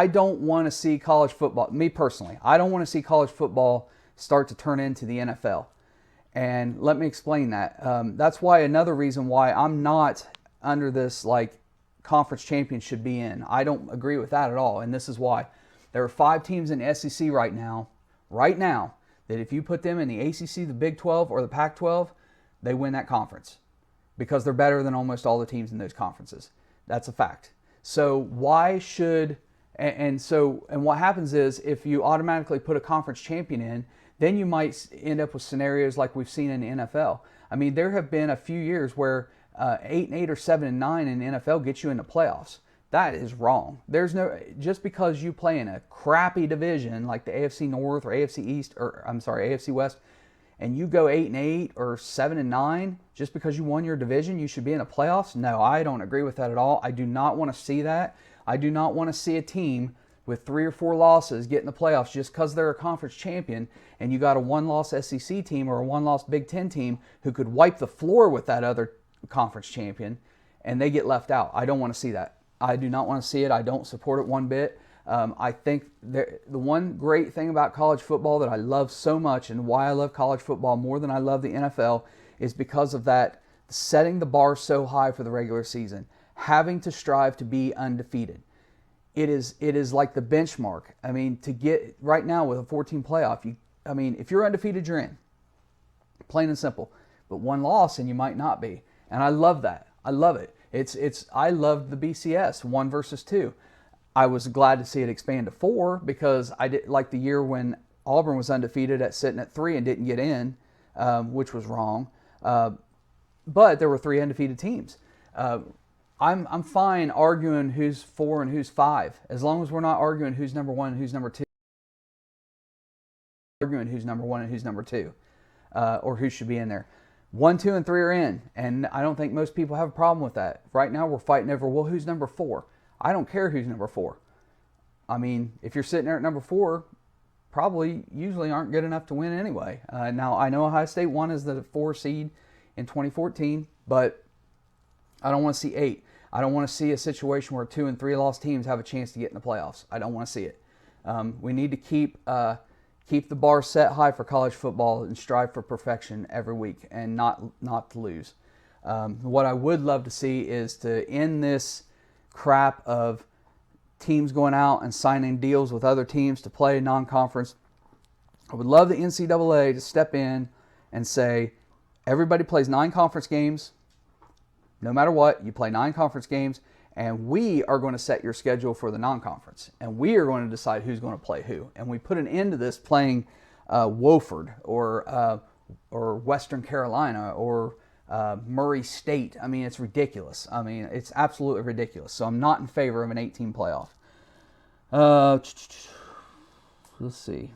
don't want to see college football, me personally, I don't want to see college football start to turn into the NFL. And let me explain that. That's why another reason why I'm not under this like conference champions should be in. I don't agree with that at all. And this is why. There are 5 teams in the SEC right now, that if you put them in the ACC, the Big 12, or the Pac-12, they win that conference because they're better than almost all the teams in those conferences. That's a fact. So why should, and what happens is if you automatically put a conference champion in, then you might end up with scenarios like we've seen in the NFL. I mean, there have been a few years where 8-8 or 7-9 in the NFL gets you in the playoffs. That is wrong. There's no, just because you play in a crappy division like the AFC North or AFC East, or I'm sorry, AFC West, and you go 8-8 or 7-9, just because you won your division, you should be in the playoffs? No, I don't agree with that at all. I do not want to see that. I do not want to see a team with 3 or 4 losses get in the playoffs just because they're a conference champion, and you got a 1-loss SEC team or a 1-loss Big Ten team who could wipe the floor with that other conference champion, and they get left out. I don't want to see that. I do not want to see it. I don't support it one bit. I think the one great thing about college football that I love so much, and why I love college football more than I love the NFL, is because of that setting the bar so high for the regular season, having to strive to be undefeated. It is like the benchmark. I mean, to get right now with a 14 playoff, if you're undefeated, you're in. Plain and simple. But 1 loss and you might not be. And I love that. I love it. I loved the BCS 1 versus 2. I was glad to see it expand to 4 because I did like the year when Auburn was undefeated at sitting at 3 and didn't get in, which was wrong. But there were 3 undefeated teams. I'm fine arguing who's 4 and who's 5, as long as we're not arguing who's number 1 and who's number 2. Arguing who's number 1 and who's number 2, or who should be in there. 1, 2, and 3 are in, and I don't think most people have a problem with that. Right now, we're fighting over, well, who's number 4? I don't care who's number 4. I mean, if you're sitting there at number 4, probably usually aren't good enough to win anyway. Now, I know Ohio State won as the 4 seed in 2014, but I don't want to see 8. I don't want to see a situation where 2 and 3 loss teams have a chance to get in the playoffs. I don't want to see it. We need to keep the bar set high for college football and strive for perfection every week and not to lose. What I would love to see is to end this crap of teams going out and signing deals with other teams to play non-conference. I would love the NCAA to step in and say, everybody plays 9 conference games. No matter what, you play 9 conference games, and we are going to set your schedule for the non-conference, and we are going to decide who's going to play who. And we put an end to this playing Wofford or Western Carolina or Murray State. I mean, it's ridiculous. I mean, it's absolutely ridiculous. So I'm not in favor of an 18 playoff. Let's see.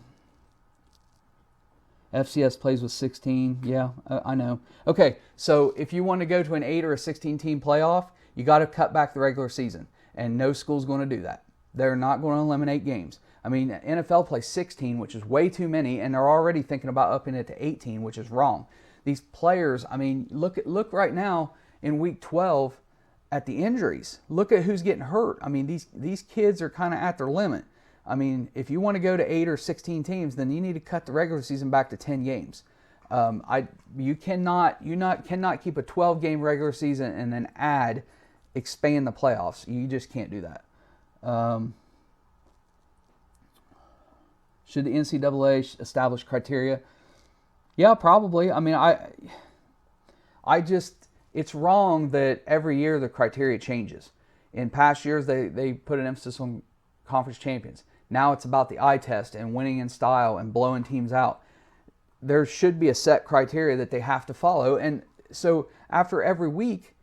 FCS plays with 16. Yeah, I know. Okay, so if you want to go to an 8 or a 16 team playoff, you got to cut back the regular season, and no school's going to do that. They're not going to eliminate games. I mean, NFL plays 16, which is way too many, and they're already thinking about upping it to 18, which is wrong. These players, I mean, look right now in week 12 at the injuries. Look at who's getting hurt. I mean, these kids are kind of at their limit. I mean, if you want to go to 8 or 16 teams, then you need to cut the regular season back to 10 games. You cannot keep a 12-game regular season and then expand the playoffs. You just can't do that. Should the NCAA establish criteria? Yeah, probably. I mean, it's wrong that every year the criteria changes. In past years, they put an emphasis on conference champions. Now it's about the eye test and winning in style and blowing teams out. There should be a set criteria that they have to follow. And so after every week,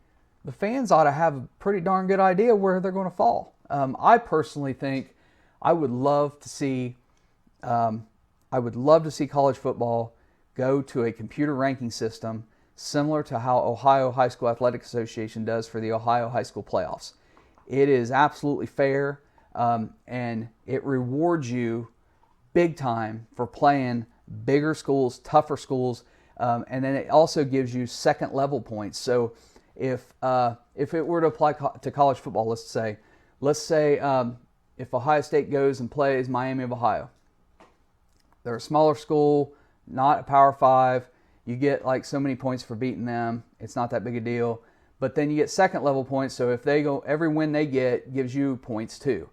the fans ought to have a pretty darn good idea where they're going to fall. I personally think I would love to see college football go to a computer ranking system similar to how Ohio High School Athletic Association does for the Ohio High School playoffs. It is absolutely fair, and it rewards you big time for playing bigger schools, tougher schools, and then it also gives you second level points. So if it were to apply to college football, let's say if Ohio State goes and plays Miami of Ohio, they're a smaller school, not a Power 5. You get like so many points for beating them. It's not that big a deal. But then you get second level points. So if they go, every win they get gives you points too.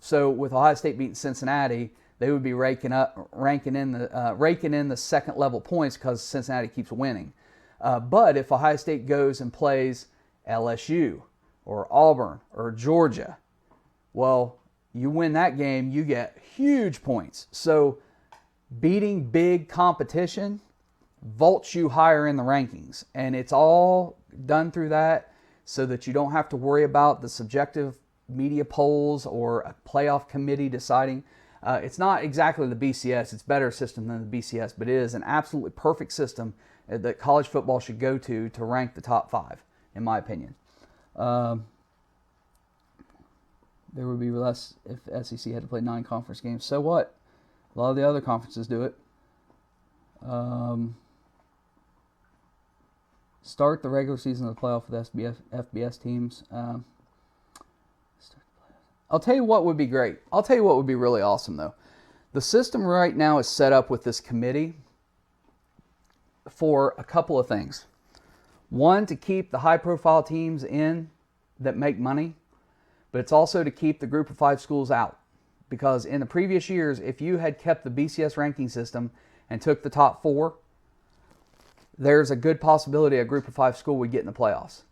So with Ohio State beating Cincinnati, they would be raking in the second level points because Cincinnati keeps winning. But if Ohio State goes and plays LSU or Auburn or Georgia, well, you win that game, you get huge points. So beating big competition vaults you higher in the rankings. And it's all done through that so that you don't have to worry about the subjective media polls or a playoff committee deciding. It's not exactly the BCS. It's a better system than the BCS, but it is an absolutely perfect system that college football should go to rank the top 5, in my opinion. There would be less if SEC had to play 9 conference games. So what? A lot of the other conferences do it. Start the regular season of the playoff with FBS teams. I'll tell you what would be great. I'll tell you what would be really awesome, though. The system right now is set up with this committee for a couple of things. One, to keep the high-profile teams in that make money, but it's also to keep the group of 5 schools out. Because in the previous years, if you had kept the BCS ranking system and took the top 4, there's a good possibility a group of 5 school would get in the playoffs.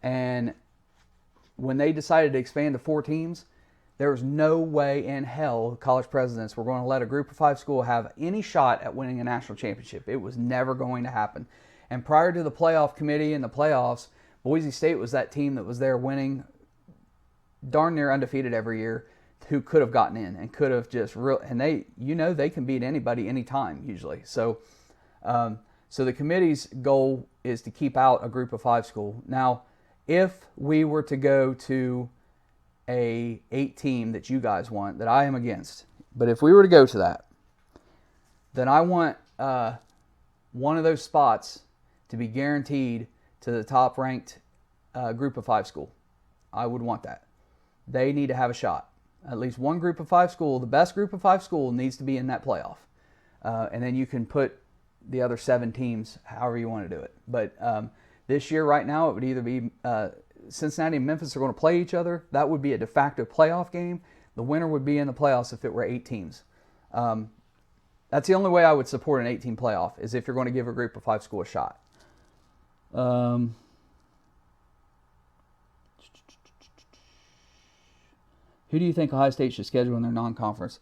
And when they decided to expand to 4 teams, there was no way in hell college presidents were going to let a group of 5 school have any shot at winning a national championship. It was never going to happen. And prior to the playoff committee and the playoffs, Boise State was that team that was there winning darn near undefeated every year, who could have gotten in and could have just and they can beat anybody anytime usually. So the committee's goal is to keep out a group of 5 school. Now, if we were to go to a 8 team that you guys want, that I am against, but if we were to go to that, then I want one of those spots to be guaranteed to the top ranked group of 5 school. I would want that. They need to have a shot. At least one group of 5 school, the best group of 5 school, needs to be in that playoff. And then you can put the other 7 teams however you want to do it. But this year, right now, it would either be Cincinnati and Memphis are going to play each other. That would be a de facto playoff game. The winner would be in the playoffs if it were 8 teams. That's the only way I would support an 8-team playoff, is if you're going to give a group of 5 school a shot. Who do you think Ohio State should schedule in their non-conference?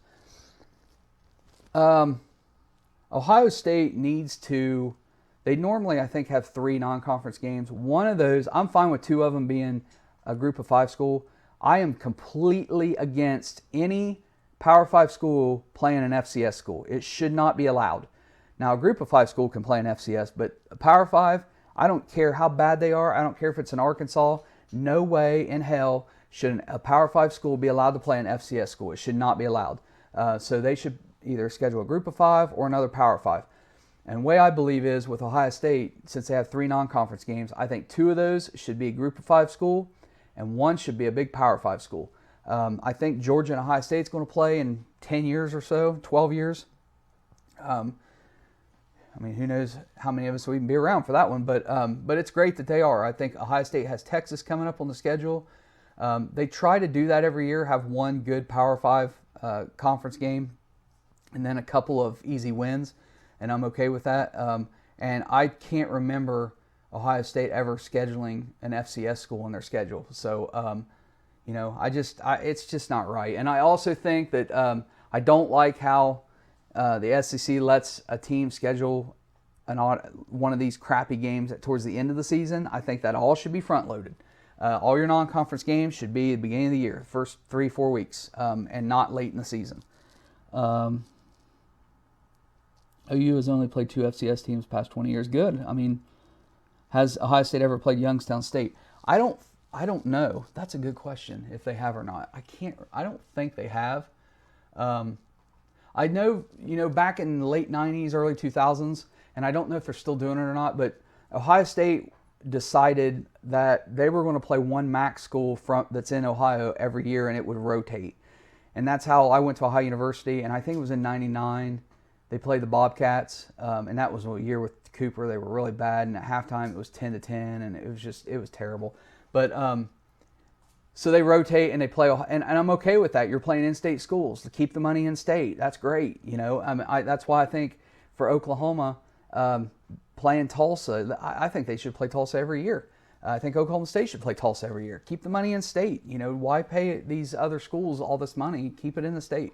Ohio State needs to... They normally, I think, have 3 non-conference games. One of those, I'm fine with 2 of them being a group of 5 school. I am completely against any Power 5 school playing an FCS school. It should not be allowed. Now, a group of 5 school can play an FCS, but a Power 5, I don't care how bad they are. I don't care if it's in Arkansas. No way in hell should a Power 5 school be allowed to play an FCS school. It should not be allowed. So they should either schedule a group of 5 or another Power 5. And the way I believe is with Ohio State, since they have 3 non-conference games, I think 2 of those should be a group of 5 school and 1 should be a big Power 5 school. I think Georgia and Ohio State's going to play in 10 years or so, 12 years. I mean, who knows how many of us will even be around for that one, but it's great that they are. I think Ohio State has Texas coming up on the schedule. They try to do that every year, have 1 good Power 5 conference game and then a couple of easy wins, and I'm okay with that. And I can't remember Ohio State ever scheduling an FCS school on their schedule. So, it's just not right. And I also think that I don't like how the SEC lets a team schedule one of these crappy games towards the end of the season. I think that all should be front-loaded. All your non-conference games should be at the beginning of the year, first 3-4 weeks, and not late in the season. OU has only played 2 FCS teams past 20 years. Good. I mean, has Ohio State ever played Youngstown State? I don't know. That's a good question, if they have or not. I don't think they have. I know, back in the late 90s, early 2000s, and I don't know if they're still doing it or not, but Ohio State decided that they were going to play 1 MAC school that's in Ohio every year, and it would rotate. And that's how I went to Ohio University, and I think it was in 99. They played the Bobcats, and that was a year with Cooper. They were really bad, and at halftime it was 10-10, and it was terrible. But so they rotate and they play, and I'm okay with that. You're playing in-state schools to keep the money in state. That's great, that's why I think for Oklahoma, playing Tulsa, I think they should play Tulsa every year. I think Oklahoma State should play Tulsa every year. Keep the money in state. Why pay these other schools all this money? Keep it in the state.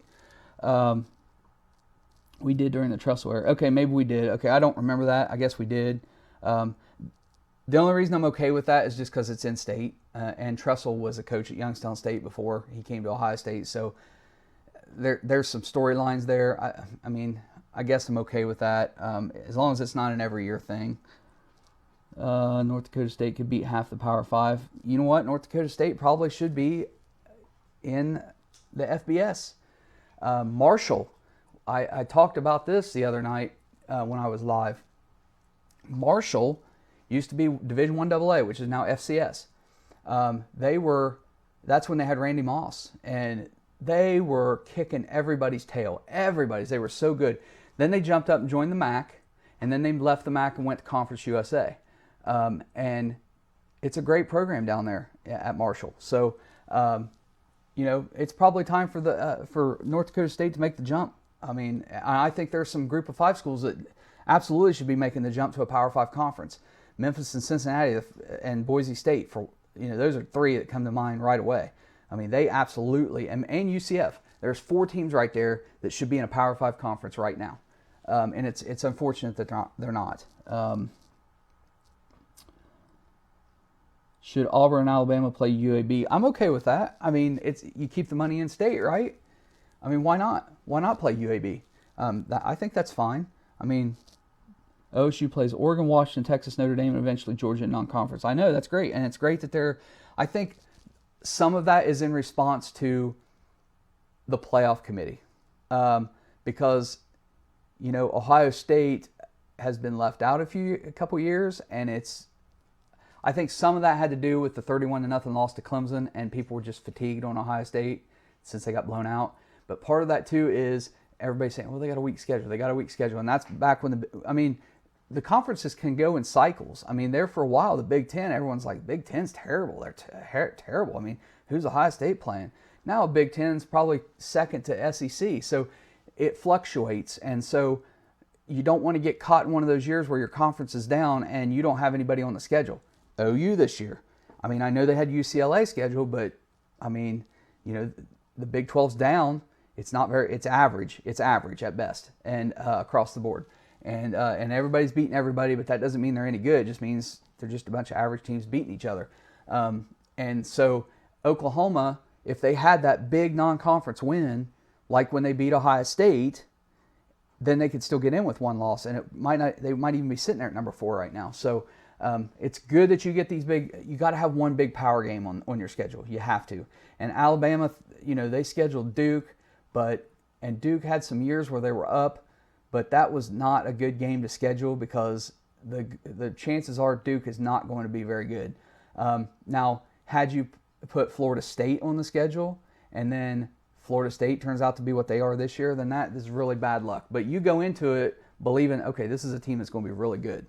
We did during the Tressel era. Okay, maybe we did. Okay, I don't remember that. I guess we did. The only reason I'm okay with that is just because it's in state, and Tressel was a coach at Youngstown State before he came to Ohio State, so there's some storylines there. I mean, I guess I'm okay with that, as long as it's not an every year thing. North Dakota State could beat half the Power 5. You know what? North Dakota State probably should be in the FBS. Marshall, I talked about this the other night when I was live. Marshall used to be Division I AA, which is now FCS. That's when they had Randy Moss, and they were kicking everybody's tail. They were so good. Then they jumped up and joined the MAC, and then they left the MAC and went to Conference USA. And it's a great program down there at Marshall. So, it's probably time for North Dakota State to make the jump. I mean, I think there's some Group of 5 schools that absolutely should be making the jump to a Power 5 conference. Memphis and Cincinnati and Boise State, those are 3 that come to mind right away. I mean, they absolutely, and UCF, there's 4 teams right there that should be in a Power 5 conference right now. And it's unfortunate that they're not. Should Auburn and Alabama play UAB? I'm okay with that. I mean, you keep the money in state, right? I mean, why not? Why not play UAB? I think that's fine. I mean, OSU plays Oregon, Washington, Texas, Notre Dame, and eventually Georgia in non-conference. I know, that's great. And it's great that I think some of that is in response to the playoff committee. Because, Ohio State has been left out a couple years, and I think some of that had to do with the 31-0 loss to Clemson, and people were just fatigued on Ohio State since they got blown out. But part of that, too, is everybody saying, well, they got a weak schedule. And that's back when the conferences can go in cycles. I mean, there for a while, the Big Ten, everyone's like, Big Ten's terrible. They're terrible. I mean, who's Ohio State playing? Now Big Ten's probably second to SEC. So it fluctuates. And so you don't want to get caught in one of those years where your conference is down and you don't have anybody on the schedule. OU this year. I mean, I know they had UCLA scheduled, but I mean, the Big 12's down. It's average. It's average at best, and across the board. And everybody's beating everybody, but that doesn't mean they're any good. It just means they're just a bunch of average teams beating each other. And so Oklahoma, if they had that big non-conference win, like when they beat Ohio State, then they could still get in with one loss, and they might even be sitting there at number 4 right now. So it's good that you get these big. You got to have one big power game on your schedule. You have to. And Alabama, they scheduled Duke, and Duke had some years where they were up, but that was not a good game to schedule because the chances are Duke is not going to be very good. Now, had you put Florida State on the schedule, and then Florida State turns out to be what they are this year, then that is really bad luck. But you go into it believing, okay, this is a team that's going to be really good.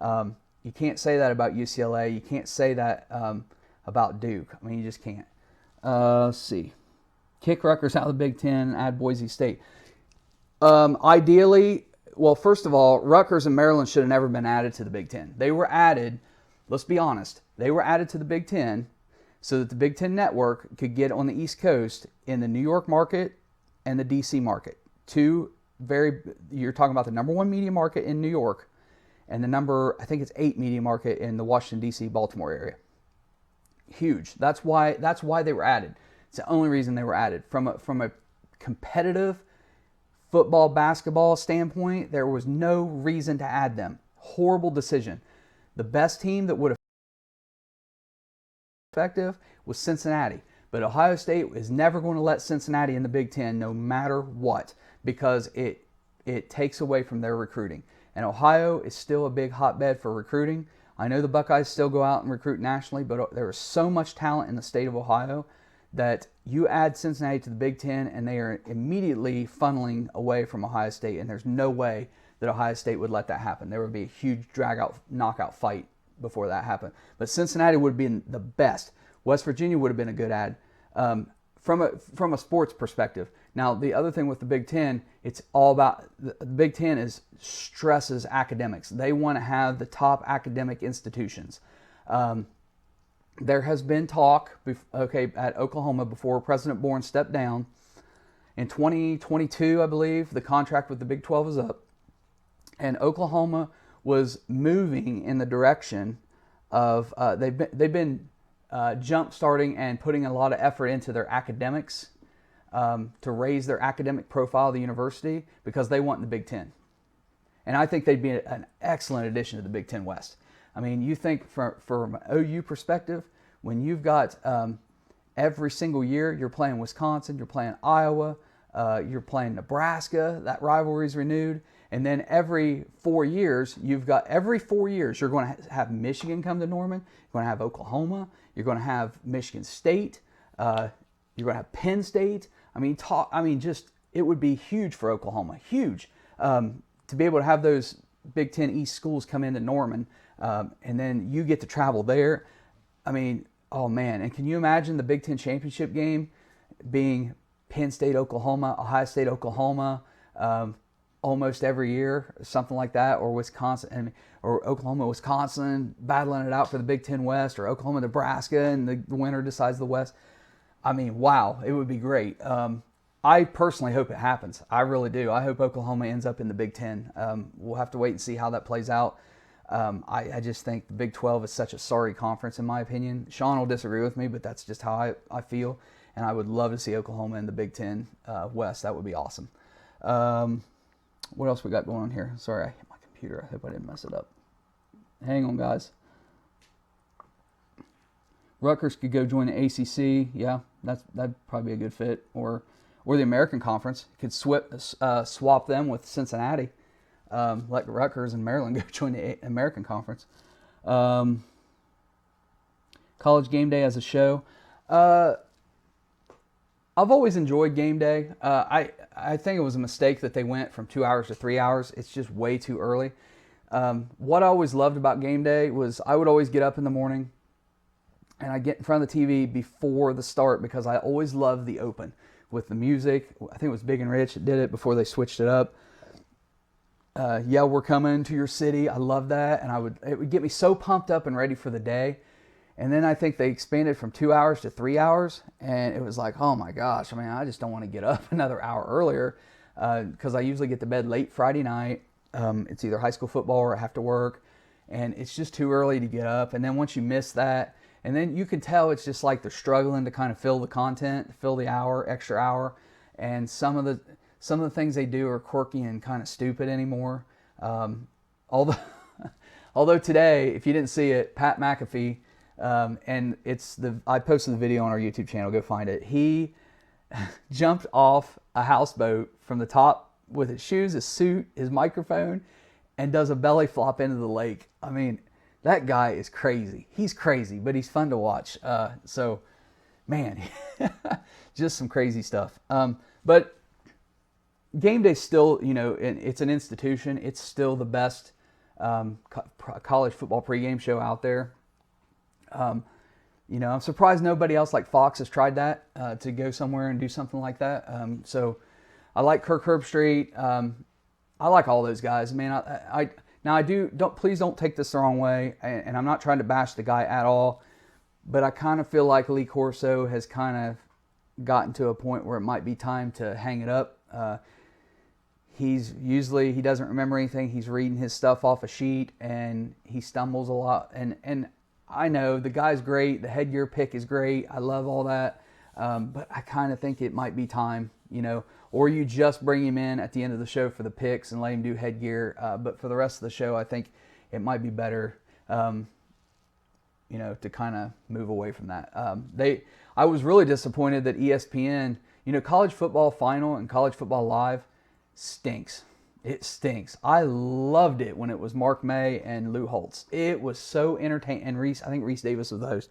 You can't say that about UCLA. You can't say that about Duke. I mean, you just can't. Let's see. Kick Rutgers out of the Big Ten and add Boise State. Ideally, well, first of all, Rutgers and Maryland should have never been added to the Big Ten. They were added, let's be honest, they were added to the Big Ten so that the Big Ten network could get on the East Coast in the New York market and the DC market. You're talking about the number 1 media market in New York and the number, I think it's 8 media market in the Washington, D.C., Baltimore area. Huge. That's why they were added. It's the only reason they were added. From a competitive football, basketball standpoint, there was no reason to add them. Horrible decision. The best team that would have been effective was Cincinnati. But Ohio State is never going to let Cincinnati in the Big Ten no matter what because it takes away from their recruiting. And Ohio is still a big hotbed for recruiting. I know the Buckeyes still go out and recruit nationally, but there is so much talent in the state of Ohio that you add Cincinnati to the Big Ten and they are immediately funneling away from Ohio State, and there's no way that Ohio State would let that happen. There would be a huge drag-out, knockout fight before that happened. But Cincinnati would have been the best. West Virginia would have been a good add from a sports perspective. Now, the other thing with the Big Ten, it's all about the Big Ten stresses academics. They want to have the top academic institutions. There has been talk, at Oklahoma before President Bourne stepped down In 2022, I believe, the contract with the Big 12 is up. And Oklahoma was moving in the direction of, they've been jump starting and putting a lot of effort into their academics to raise their academic profile of the university because they want the Big Ten. And I think they'd be an excellent addition to the Big Ten West. I mean, you think from an OU perspective, when you've got every single year you're playing Wisconsin, you're playing Iowa, you're playing Nebraska, that rivalry is renewed. And then every 4 years, you're going to have Michigan come to Norman, you're going to have Oklahoma, you're going to have Michigan State, you're going to have Penn State. It would be huge for Oklahoma, huge, to be able to have those Big Ten East schools come into Norman, and then you get to travel there. I mean, oh man, and can you imagine the Big Ten championship game being Penn State, Oklahoma, Ohio State, Oklahoma, almost every year, something like that, or Wisconsin, or Oklahoma, Wisconsin, battling it out for the Big Ten West, or Oklahoma, Nebraska, and the winner decides the West. I mean, wow, it would be great. I personally hope it happens. I really do. I hope Oklahoma ends up in the Big Ten. We'll have to wait and see how that plays out. I just think the Big 12 is such a sorry conference, in my opinion. Shaun will disagree with me, but that's just how I feel. And I would love to see Oklahoma in the Big Ten West. That would be awesome. What else we got going on here? Sorry, I hit my computer. I hope I didn't mess it up. Hang on, guys. Rutgers could go join the ACC. Yeah, that'd probably be a good fit. Or the American Conference. Could swap them with Cincinnati. Let Rutgers and Maryland go join the American Conference. College Game Day as a show. I've always enjoyed Game Day. I think it was a mistake that they went from 2 hours to 3 hours. It's just way too early. What I always loved about Game Day was I would always get up in the morning and I'd get in front of the TV before the start because I always loved the open with the music. I think it was Big and Rich that did it before they switched it up. Yeah, we're coming to your city. I love that. And it would get me so pumped up and ready for the day. And then I think they expanded from 2 hours to 3 hours. And it was like, oh my gosh. I mean, I just don't want to get up another hour earlier because I usually get to bed late Friday night. It's either high school football or I have to work. And it's just too early to get up. And then once you miss that, and then you can tell it's just like they're struggling to kind of fill the content, fill the extra hour. And some of the things they do are quirky and kind of stupid anymore. Although today, if you didn't see it, Pat McAfee, and I posted the video on our YouTube channel, go find it. He jumped off a houseboat from the top with his shoes, his suit, his microphone, and does a belly flop into the lake. I mean, that guy is crazy. He's crazy, but he's fun to watch. So, man, just some crazy stuff. But Game Day still, it's an institution. It's still the best college football pregame show out there. I'm surprised nobody else like Fox has tried that to go somewhere and do something like that. So I like Kirk Herbstreit. I like all those guys. Man, please don't take this the wrong way. And I'm not trying to bash the guy at all, but I kind of feel like Lee Corso has kind of gotten to a point where it might be time to hang it up. He doesn't remember anything. He's reading his stuff off a sheet and he stumbles a lot. And I know the guy's great. The headgear pick is great. I love all that. But I kind of think it might be time, or you just bring him in at the end of the show for the picks and let him do headgear. But for the rest of the show, I think it might be better, to kind of move away from that. I was really disappointed that ESPN, college football final and college football live stinks. It stinks. I loved it when it was Mark May and Lou Holtz. It was so entertaining. And I think Reese Davis was the host.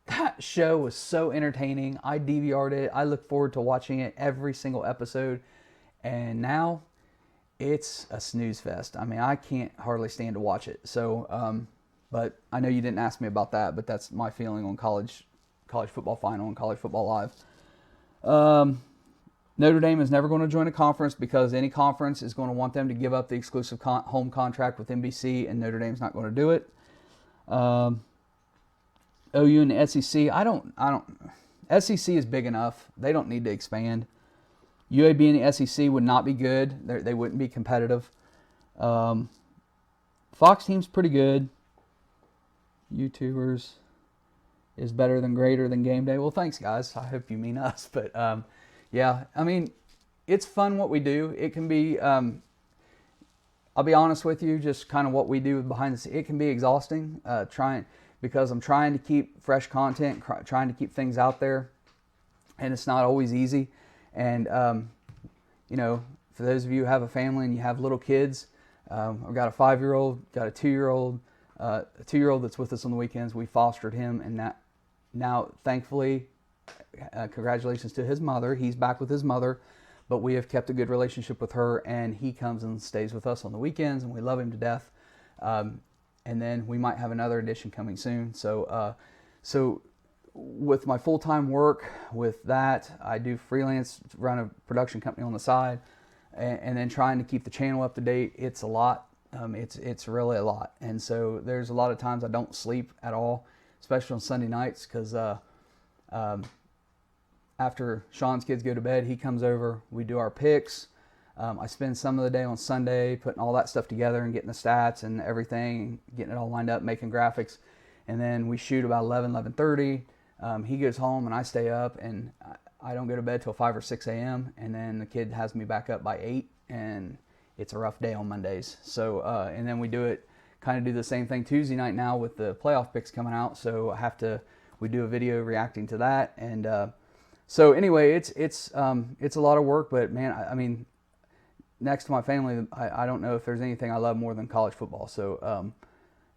That show was so entertaining. I DVR'd it. I look forward to watching it every single episode. And now it's a snooze fest. I mean, I can't hardly stand to watch it. So, but I know you didn't ask me about that, but that's my feeling on college football final and college football live. Notre Dame is never going to join a conference because any conference is going to want them to give up the exclusive home contract with NBC, and Notre Dame's not going to do it. OU and the SEC, SEC is big enough. They don't need to expand. UAB and the SEC would not be good. They wouldn't be competitive. Fox team's pretty good. YouTubers is better than greater than game day. Well, thanks, guys. I hope you mean us. But, yeah, I mean, it's fun what we do. It can be, I'll be honest with you, just kind of what we do behind the scenes. It can be exhausting, because I'm trying to keep fresh content, trying to keep things out there, and it's not always easy. And, you know, for those of you who have a family and you have little kids, I've got a 5-year-old, got a 2-year-old, a 2-year-old that's with us on the weekends. We fostered him, and now, thankfully, congratulations to his mother. He's back with his mother, but we have kept a good relationship with her, and he comes and stays with us on the weekends, and we love him to death. And then we might have another edition coming soon. So with my full-time work, with that, I do freelance, run a production company on the side, and then trying to keep the channel up to date. It's a lot. It's really a lot. And so there's a lot of times I don't sleep at all, especially on Sunday nights, because after Shaun's kids go to bed, he comes over, we do our picks. I spend some of the day on Sunday putting all that stuff together and getting the stats and everything, getting it all lined up, making graphics. And then we shoot about 11:30. He goes home and I stay up, and I don't go to bed till 5 or 6 a.m. And then the kid has me back up by 8, and it's a rough day on Mondays. So, and then we do the same thing Tuesday night now with the playoff picks coming out. So we do a video reacting to that. And so anyway, it's a lot of work, but man, I mean, next to my family, I don't know if there's anything I love more than college football. So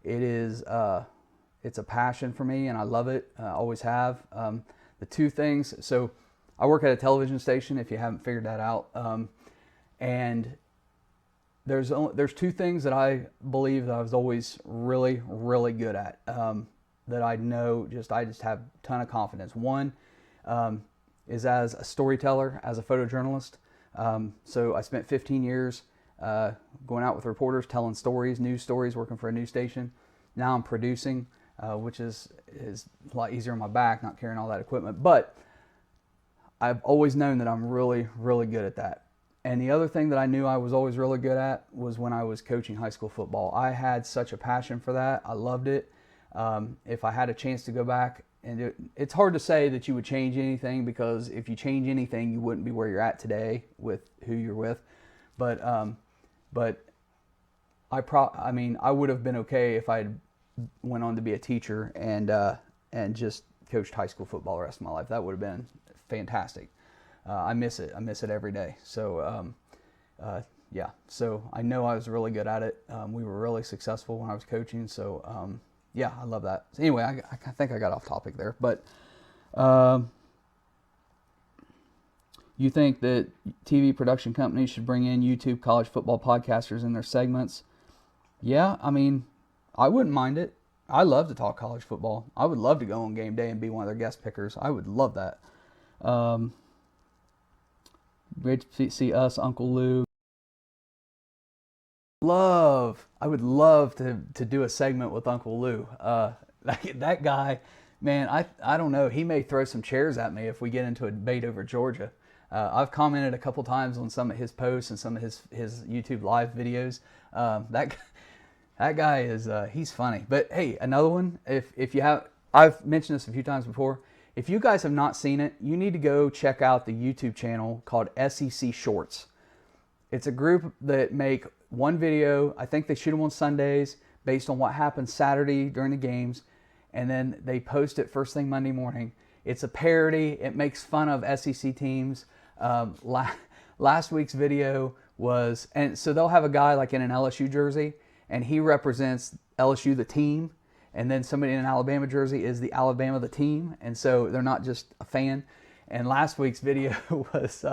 it's a passion for me, and I love it. I always have. The two things, so I work at a television station, if you haven't figured that out. And there's two things that I believe that I was always really, really good at, that I know I just have a ton of confidence. One is as a storyteller, as a photojournalist. So I spent 15 years going out with reporters, telling stories, news stories, working for a news station. Now I'm producing, which is a lot easier on my back, not carrying all that equipment. But I've always known that I'm really, really good at that. And the other thing that I knew I was always really good at was when I was coaching high school football. I had such a passion for that. I loved it. If I had a chance to go back and do it, it's hard to say that you would change anything, because if you change anything, you wouldn't be where you're at today with who you're with. But I would have been okay if I went on to be a teacher and just coached high school football the rest of my life. That would have been fantastic. I miss it. I miss it every day. So, yeah. So I know I was really good at it. We were really successful when I was coaching. So, yeah, I love that. So anyway, I think I got off topic there. But you think that TV production companies should bring in YouTube college football podcasters in their segments? Yeah, I mean, I wouldn't mind it. I love to talk college football. I would love to go on game day and be one of their guest pickers. I would love that. Great to see us, Uncle Lou. I would love to do a segment with Uncle Lou. That guy, man, I don't know. He may throw some chairs at me if we get into a debate over Georgia. I've commented a couple times on some of his posts and some of his YouTube live videos. That guy is, he's funny. But hey, another one, if you have, I've mentioned this a few times before. If you guys have not seen it, you need to go check out the YouTube channel called SEC Shorts. It's a group that make one video. I think they shoot them on Sundays based on what happens Saturday during the games, and then they post it first thing Monday morning. It's a parody. It makes fun of SEC teams. Last week's video was, and so they'll have a guy like in an LSU jersey, and he represents LSU the team, and then somebody in an Alabama jersey is the Alabama the team, and so they're not just a fan. And last week's video was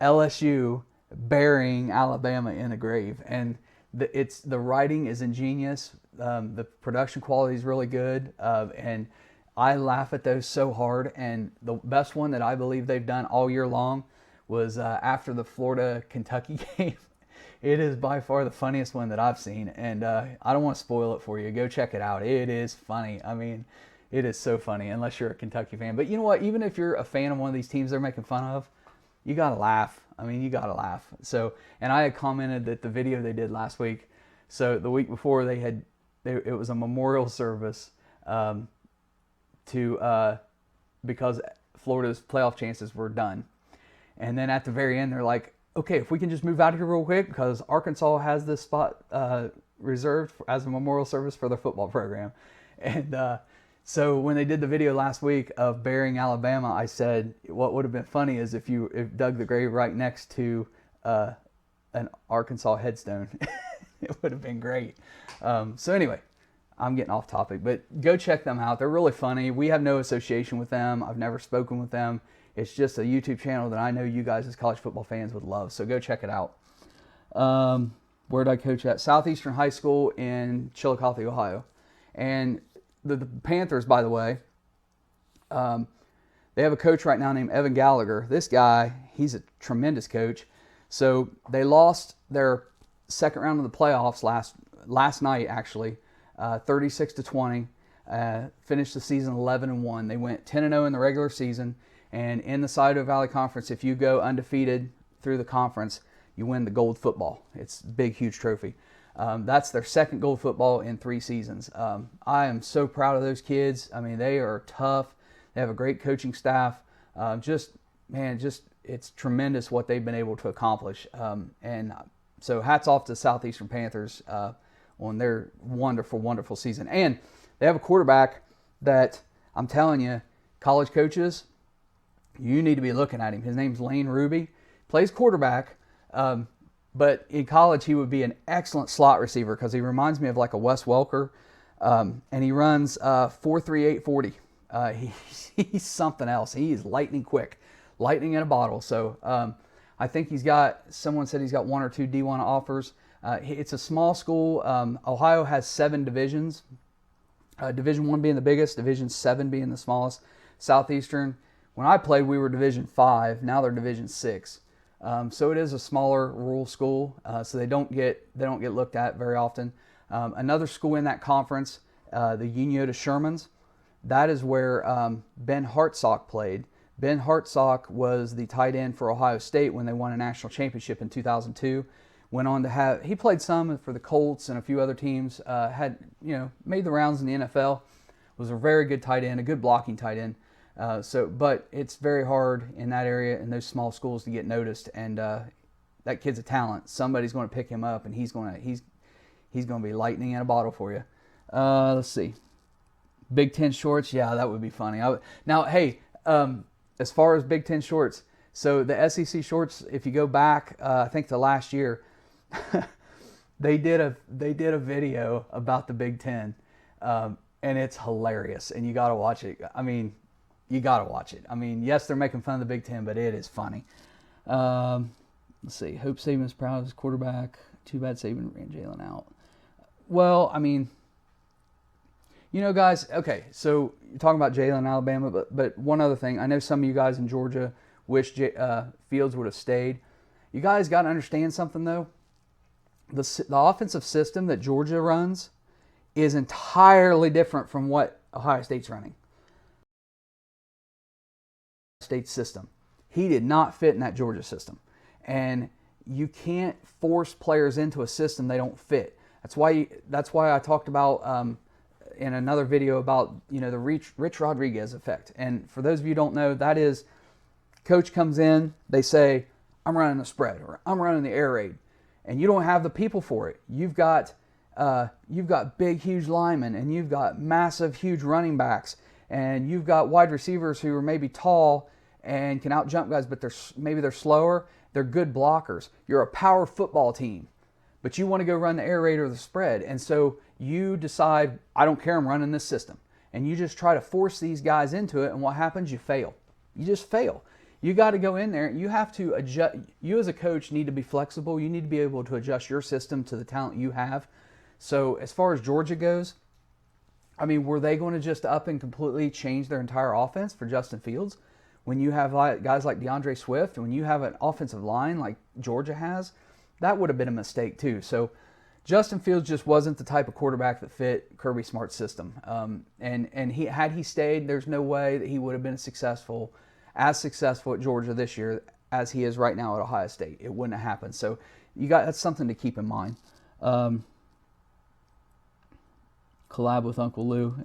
LSU burying Alabama in a grave, and the writing is ingenious. The production quality is really good, and I laugh at those so hard. And the best one that I believe they've done all year long was after the Florida-Kentucky game. It is by far the funniest one that I've seen, and I don't want to spoil it for you. Go check it out. It is funny. I mean, it is so funny, unless you're a Kentucky fan. But you know what? Even if you're a fan of one of these teams they're making fun of, you got to laugh. I mean, you got to laugh. So, and I had commented that the video they did last week, so the week before it was a memorial service because Florida's playoff chances were done. And then at the very end, they're like, okay, if we can just move out of here real quick because Arkansas has this spot reserved as a memorial service for their football program. And so when they did the video last week of burying Alabama, I said what would have been funny is if dug the grave right next to an Arkansas headstone. It would have been great. So anyway, I'm getting off topic, but go check them out. They're really funny. We have no association with them. I've never spoken with them. It's just a YouTube channel that I know you guys as college football fans would love. So go check it out. Where did I coach at? Southeastern High School in Chillicothe, Ohio. And the Panthers, by the way, they have a coach right now named Evan Gallagher. This guy, he's a tremendous coach. So they lost their second round of the playoffs last night, actually, 36-20. Finished the season 11-1. They went 10-0 in the regular season. And in the Scioto Valley Conference, if you go undefeated through the conference, you win the gold football. It's a big, huge trophy. That's their second gold football in 3 seasons. I am so proud of those kids. I mean, they are tough. They have a great coaching staff. It's tremendous what they've been able to accomplish. And so hats off to Southeastern Panthers on their wonderful, wonderful season. And they have a quarterback that I'm telling you, college coaches, you need to be looking at him. His name's Lane Ruby. Plays quarterback, but in college he would be an excellent slot receiver because he reminds me of like a Wes Welker, and he runs 4.38 40. He's something else. He is lightning quick, lightning in a bottle. So I think someone said he's got 1 or 2 D1 offers. It's a small school. Ohio has 7 divisions. Division 1 being the biggest, Division 7 being the smallest. Southeastern, when I played, we were Division 5. Now they're Division 6. So it is a smaller rural school, so they don't get looked at very often. Another school in that conference, the Untitled Shermans, that is where Ben Hartsock played. Ben Hartsock was the tight end for Ohio State when they won a national championship in 2002. Went on to he played some for the Colts and a few other teams. Made the rounds in the NFL. Was a very good tight end, a good blocking tight end. But it's very hard in that area in those small schools to get noticed. And that kid's a talent. Somebody's going to pick him up, and he's going to be lightning in a bottle for you. Let's see, Big Ten shorts. Yeah, that would be funny. As far as Big Ten shorts, so the SEC shorts, if you go back, I think to last year, they did a video about the Big Ten, and it's hilarious, and you got to watch it. I mean, you got to watch it. I mean, yes, they're making fun of the Big Ten, but it is funny. Let's see. Hope Saban's proud of his quarterback. Too bad Saban ran Jalen out. Well, I mean, guys, okay, so you're talking about Jalen, Alabama, but one other thing. I know some of you guys in Georgia wish Fields would have stayed. You guys got to understand something, though. The offensive system that Georgia runs is entirely different from what Ohio State's running. State system. He did not fit in that Georgia system. And you can't force players into a system they don't fit. That's why I talked about in another video about the Rich Rodriguez effect. And for those of you who don't know, that is coach comes in, they say, I'm running the spread or I'm running the air raid. And you don't have the people for it. You've got big, huge linemen, and you've got massive, huge running backs, and you've got wide receivers who are maybe tall and can out-jump guys, but they're slower. They're good blockers. You're a power football team, but you want to go run the air raid or the spread. And so you decide, I don't care, I'm running this system. And you just try to force these guys into it, and what happens? You fail. You just fail. You got to go in there. You have to adjust. You as a coach need to be flexible. You need to be able to adjust your system to the talent you have. So as far as Georgia goes, I mean, were they going to just up and completely change their entire offense for Justin Fields? When you have guys like DeAndre Swift, and when you have an offensive line like Georgia has, that would have been a mistake too. So Justin Fields just wasn't the type of quarterback that fit Kirby Smart's system. And had he stayed, there's no way that he would have been as successful at Georgia this year as he is right now at Ohio State. It wouldn't have happened. So that's something to keep in mind. Collab with Uncle Lou.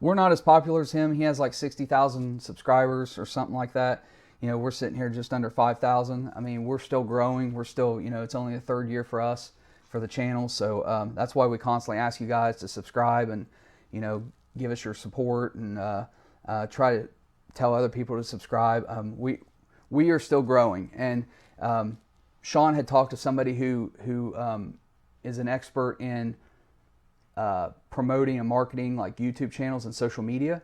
We're not as popular as him. He has like 60,000 subscribers or something like that. We're sitting here just under 5,000. I mean, we're still growing. We're still, it's only the third year for us for the channel. So that's why we constantly ask you guys to subscribe and, give us your support and try to tell other people to subscribe. We are still growing. And Shaun had talked to somebody who is an expert in promoting and marketing like YouTube channels and social media.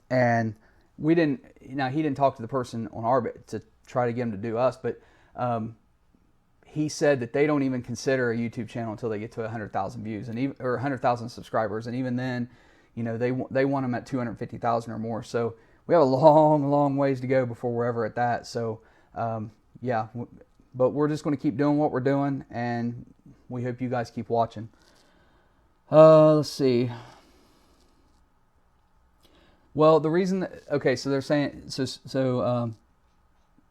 And he didn't talk to the person on our to try to get him to do us, but he said that they don't even consider a YouTube channel until they get to 100,000 views or 100,000 subscribers. And even then, they want them at 250,000 or more. So we have a long, long ways to go before we're ever at that. So but we're just going to keep doing what we're doing, and we hope you guys keep watching. Let's see. Well, the reason so they're saying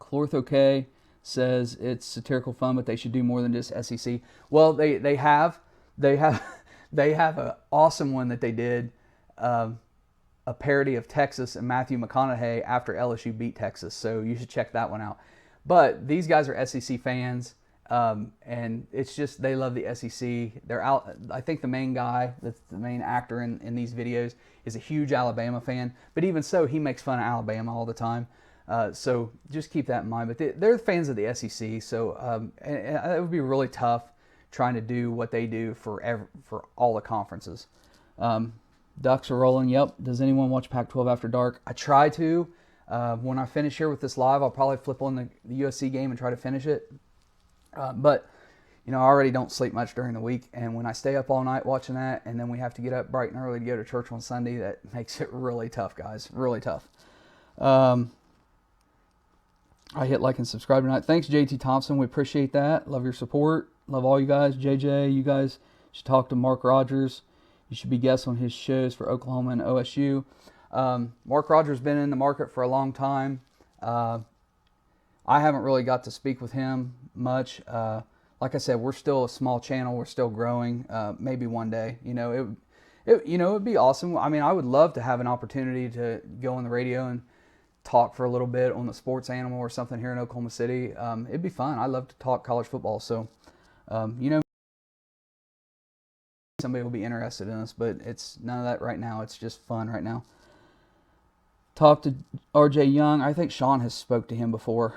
Clortho K says it's satirical fun, but they should do more than just SEC. Well, they have an awesome one that they did, a parody of Texas and Matthew McConaughey after LSU beat Texas. So you should check that one out. But these guys are SEC fans, and it's just they love the SEC. They're out. I think the main guy, that's the main actor in these videos, is a huge Alabama fan. But even so, he makes fun of Alabama all the time. So just keep that in mind. But they're fans of the SEC, so and it would be really tough trying to do what they do for all the conferences. Ducks are rolling. Yep. Does anyone watch Pac-12 after dark? I try to. When I finish here with this live, I'll probably flip on the USC game and try to finish it. But I already don't sleep much during the week, and when I stay up all night watching that, and then we have to get up bright and early to go to church on Sunday, that makes it really tough, guys. Really tough. I hit like and subscribe tonight. Thanks, JT Thompson. We appreciate that. Love your support. Love all you guys. JJ, you guys should talk to Mark Rogers. You should be guests on his shows for Oklahoma and OSU. Mark Rogers has been in the market for a long time. I haven't really got to speak with him much. Like I said, we're still a small channel. We're still growing. Maybe one day, it'd be awesome. I mean, I would love to have an opportunity to go on the radio and talk for a little bit on the Sports Animal or something here in Oklahoma City. It'd be fun. I love to talk college football. So, somebody will be interested in us, but it's none of that right now. It's just fun right now. Talk to RJ Young. I think Shaun has spoke to him before.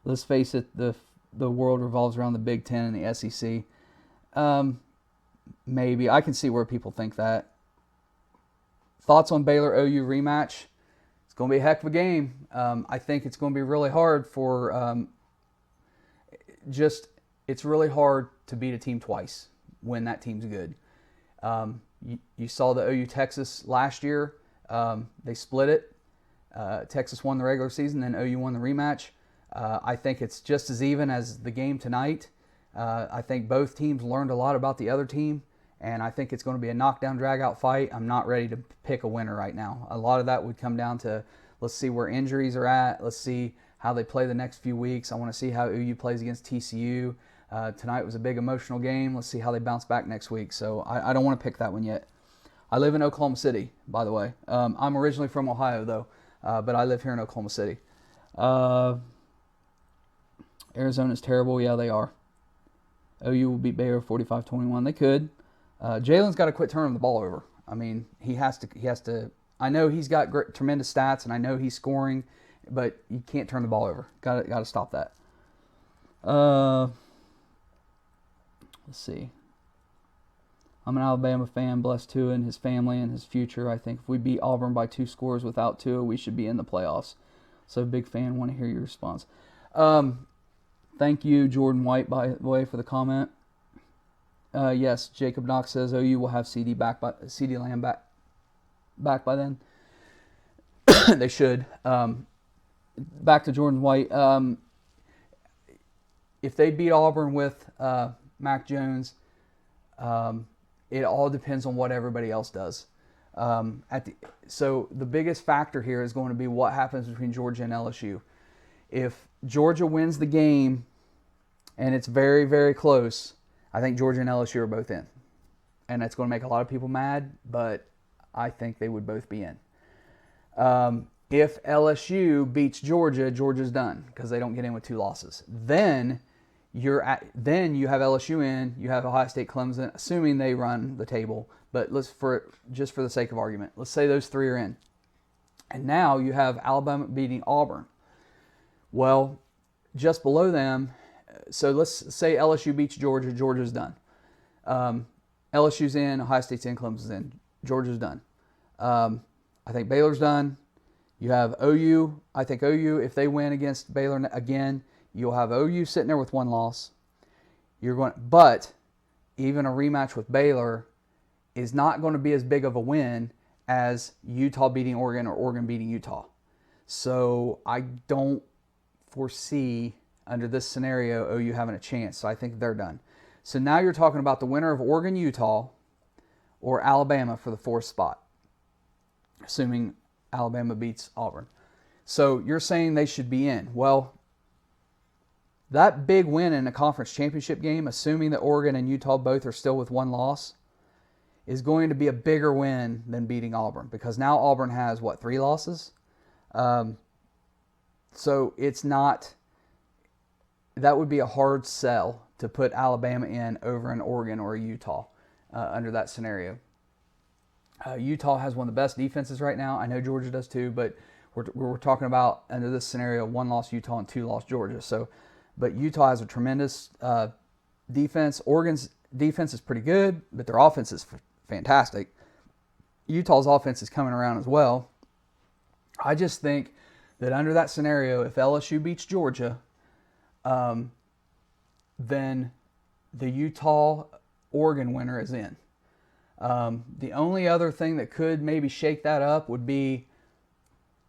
Let's face it, the world revolves around the Big Ten and the SEC. Maybe. I can see where people think that. Thoughts on Baylor OU rematch? It's going to be a heck of a game. I think it's going to be really hard for it's really hard to beat a team twice when that team's good. You saw the OU Texas last year. They split it. Texas won the regular season, then OU won the rematch. I think it's just as even as the game tonight. I think both teams learned a lot about the other team, and I think it's going to be a knockdown, drag-out fight. I'm not ready to pick a winner right now. A lot of that would come down to, let's see where injuries are at. Let's see how they play the next few weeks. I want to see how OU plays against TCU. Tonight was a big emotional game. Let's see how they bounce back next week. So I don't want to pick that one yet. I live in Oklahoma City, by the way. I'm originally from Ohio, though, but I live here in Oklahoma City. Arizona's terrible. Yeah, they are. OU will beat Baylor 45-21. They could. Jalen's got to quit turning the ball over. I mean, he has to. I know he's got tremendous stats, and I know he's scoring, but you can't turn the ball over. Got to stop that. Let's see. I'm an Alabama fan, blessed Tua and his family and his future. I think if we beat Auburn by 2 scores without Tua, we should be in the playoffs. So, big fan. Want to hear your response. Thank you, Jordan White, by the way, for the comment. Yes, Jacob Knox says OU will have CD Lamb back by then. They should. Back to Jordan White. If they beat Auburn with Mac Jones, it all depends on what everybody else does. So the biggest factor here is going to be what happens between Georgia and LSU. If Georgia wins the game and it's very, very close, I think Georgia and LSU are both in. And that's going to make a lot of people mad, but I think they would both be in. If LSU beats Georgia, Georgia's done because they don't get in with 2 losses. Then you have LSU in, you have Ohio State, Clemson, assuming they run the table. But just for the sake of argument, let's say those 3 are in. And now you have Alabama beating Auburn. Well, just below them, so let's say LSU beats Georgia, Georgia's done. LSU's in, Ohio State's in, Clemson's in, Georgia's done. I think Baylor's done. You have OU. I think OU, if they win against Baylor again, you'll have OU sitting there with 1 loss. But even a rematch with Baylor is not going to be as big of a win as Utah beating Oregon or Oregon beating Utah. So I don't foresee, under this scenario, OU having a chance. So I think they're done. So now you're talking about the winner of Oregon-Utah or Alabama for the 4th spot, assuming Alabama beats Auburn. So you're saying they should be in. Well, that big win in a conference championship game, assuming that Oregon and Utah both are still with 1 loss, is going to be a bigger win than beating Auburn, because now Auburn has, 3 losses? So it's not, that would be a hard sell to put Alabama in over an Oregon or a Utah under that scenario. Utah has one of the best defenses right now. I know Georgia does too, but we're talking about, under this scenario, 1 loss Utah and 2 loss Georgia. So, but Utah has a tremendous defense. Oregon's defense is pretty good, but their offense is fantastic. Utah's offense is coming around as well. I just think that under that scenario, if LSU beats Georgia, then the Utah-Oregon winner is in. The only other thing that could maybe shake that up would be,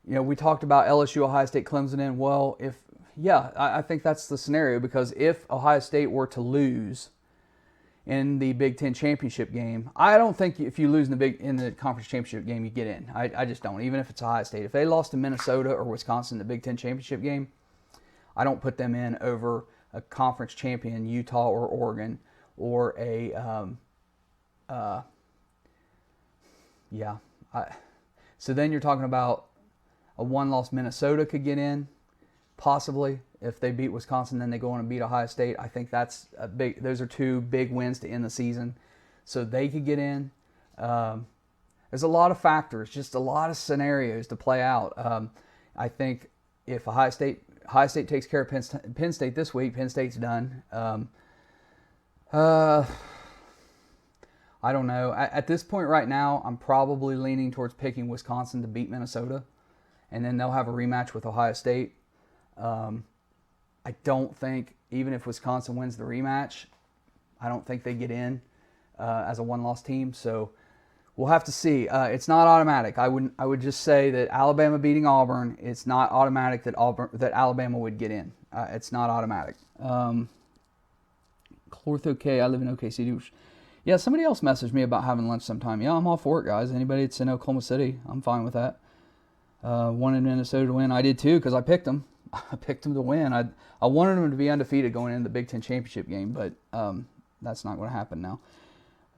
we talked about LSU, Ohio State, Clemson in. Well, I think that's the scenario, because if Ohio State were to lose in the Big Ten championship game, I don't think if you lose in the conference championship game, you get in. I just don't, even if it's Ohio State. If they lost to Minnesota or Wisconsin in the Big Ten championship game, I don't put them in over a conference champion, Utah or Oregon, or so then you're talking about a 1-loss Minnesota could get in, possibly. If they beat Wisconsin, then they go on and beat Ohio State. I think that's those are 2 big wins to end the season. So they could get in. There's a lot of factors, just a lot of scenarios to play out. I think if Ohio State takes care of Penn State this week, Penn State's done. I don't know. At this point right now, I'm probably leaning towards picking Wisconsin to beat Minnesota, and then they'll have a rematch with Ohio State. I don't think, even if Wisconsin wins the rematch, I don't think they get in as a 1-loss team. So we'll have to see. It's not automatic. I would just say that Alabama beating Auburn, it's not automatic that Alabama would get in. It's not automatic. Clortho K, I live in OKC. Yeah, somebody else messaged me about having lunch sometime. Yeah, I'm all for it, guys. Anybody that's in Oklahoma City, I'm fine with that. Wanted Minnesota to win. I did too, because I picked them. I picked them to win. I wanted them to be undefeated going into the Big Ten championship game, but that's not going to happen now.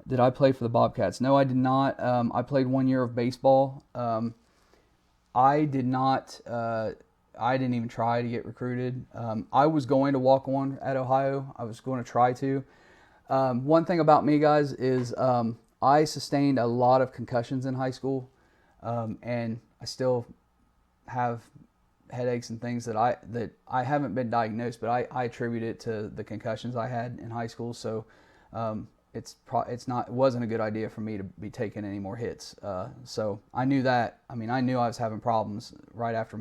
Did I play for the Bobcats? No, I did not. I played 1 year of baseball. I did not. I didn't even try to get recruited. I was going to walk on at Ohio. I was going to try to. One thing about me, guys, is I sustained a lot of concussions in high school, and I still have headaches and things that I haven't been diagnosed, but I attribute it to the concussions I had in high school. So it wasn't a good idea for me to be taking any more hits. So I knew that. I mean, I knew I was having problems right after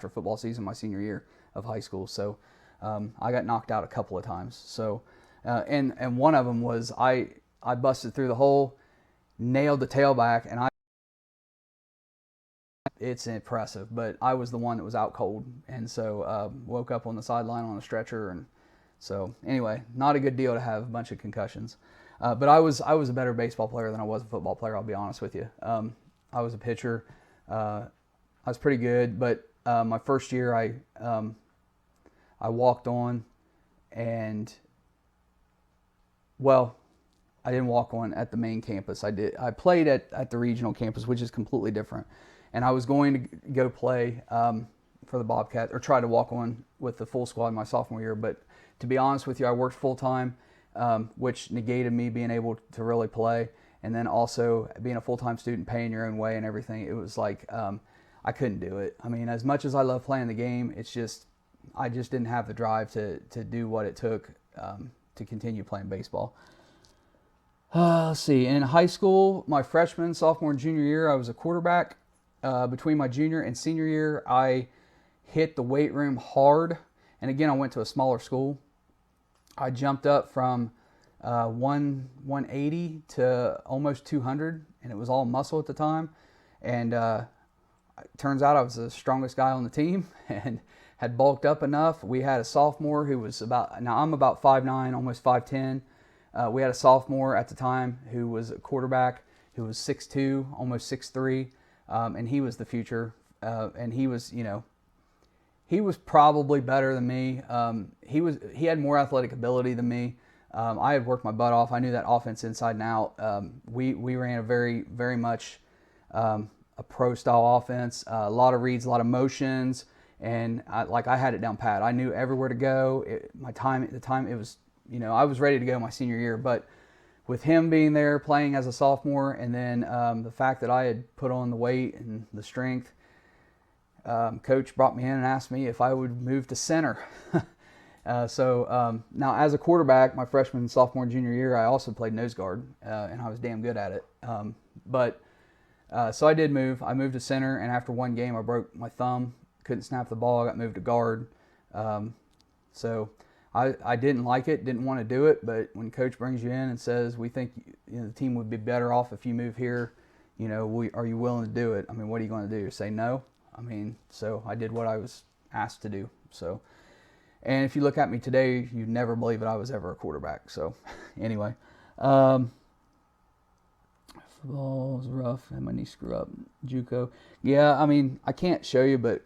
football season, my senior year of high school. So I got knocked out a couple of times. So and one of them was I busted through the hole, nailed the tailback, and it's impressive, but I was the one that was out cold, and so woke up on the sideline on a stretcher, and so anyway, not a good deal to have a bunch of concussions. But I was a better baseball player than I was a football player. I'll be honest with you. I was a pitcher. I was pretty good, but my first year I walked on, and well, I didn't walk on at the main campus. I played at the regional campus, which is completely different. And I was going to go play for the Bobcats, or try to walk on with the full squad my sophomore year. But to be honest with you, I worked full time, which negated me being able to really play. And then also being a full-time student, paying your own way and everything, it was like I couldn't do it. I mean, as much as I love playing the game, I just didn't have the drive to do what it took to continue playing baseball. Let's see. In high school, my freshman, sophomore, and junior year, I was a quarterback. Between my junior and senior year, I hit the weight room hard. And again, I went to a smaller school. I jumped up from 180 to almost 200, and it was all muscle at the time. And it turns out I was the strongest guy on the team and had bulked up enough. We had a sophomore who was now I'm about 5'9", almost 5'10". We had a sophomore at the time who was a quarterback who was 6'2", almost 6'3", and he was the future. And he was probably better than me. He had more athletic ability than me. I had worked my butt off. I knew that offense inside and out. We ran a very, very much a pro-style offense, a lot of reads, a lot of motions, and I had it down pat. I knew everywhere to go. It was, I was ready to go my senior year, but with him being there playing as a sophomore, and then the fact that I had put on the weight and the strength, coach brought me in and asked me if I would move to center. So now as a quarterback, my freshman, sophomore, and junior year, I also played nose guard, and I was damn good at it. So I did move. I moved to center, and after one game, I broke my thumb. Couldn't snap the ball. I got moved to guard. So I didn't like it, didn't want to do it, but when coach brings you in and says, we think the team would be better off if you move here, are you willing to do it? I mean, what are you going to do? Say no? I mean, so I did what I was asked to do. So, and if you look at me today, you'd never believe that I was ever a quarterback. So anyway, football was rough, and my knee screw up. JUCO. Yeah, I mean, I can't show you, but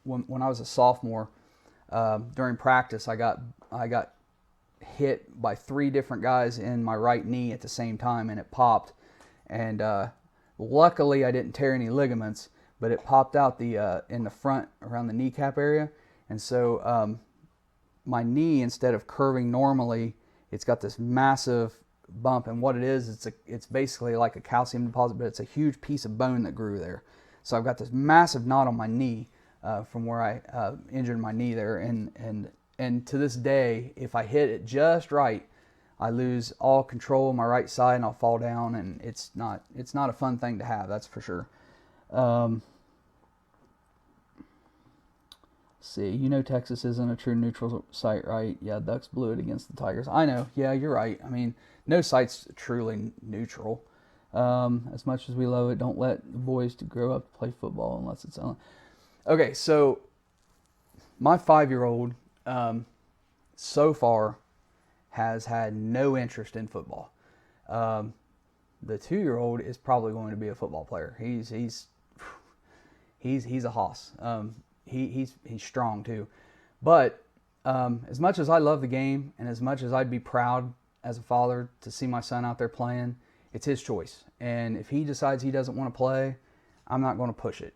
when I was a sophomore, during practice, I got hit by 3 different guys in my right knee at the same time, and it popped. And luckily, I didn't tear any ligaments, but it popped out in the front around the kneecap area. And so my knee, instead of curving normally, it's got this massive bump. And what it is, it's basically like a calcium deposit, but it's a huge piece of bone that grew there. So I've got this massive knot on my knee from where I injured my knee there. And to this day, if I hit it just right, I lose all control of my right side and I'll fall down, and it's not a fun thing to have, that's for sure. See, Texas isn't a true neutral site, right? Yeah, Ducks blew it against the Tigers. I know. Yeah, you're right. I mean, no site's truly neutral. As much as we love it, don't let the boys to grow up to play football unless it's on. Okay, so my 5-year-old so far has had no interest in football. The 2-year-old is probably going to be a football player. He's a hoss. He's strong too. But as much as I love the game, and as much as I'd be proud as a father to see my son out there playing, it's his choice. And if he decides he doesn't want to play, I'm not going to push it.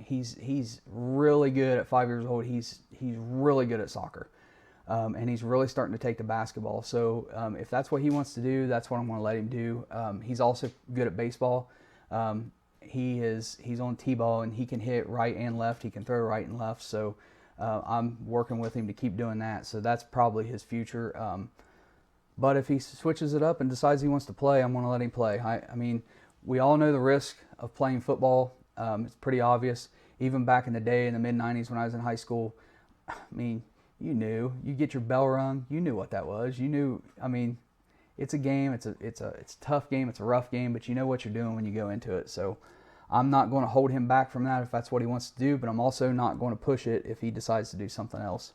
He's really good at 5 years old. He's really good at soccer. And he's really starting to take to basketball. So if that's what he wants to do, that's what I'm going to let him do. He's also good at baseball. He's on T-ball, and he can hit right and left. He can throw right and left. So I'm working with him to keep doing that. So that's probably his future. But if he switches it up and decides he wants to play, I'm going to let him play. I mean, we all know the risk of playing football. It's pretty obvious. Even back in the day, in the mid-'90s when I was in high school, I mean, you knew. You get your bell rung. You knew what that was. You knew. I mean, it's a game. It's a tough game. It's a rough game. But you know what you're doing when you go into it. So I'm not going to hold him back from that if that's what he wants to do. But I'm also not going to push it if he decides to do something else.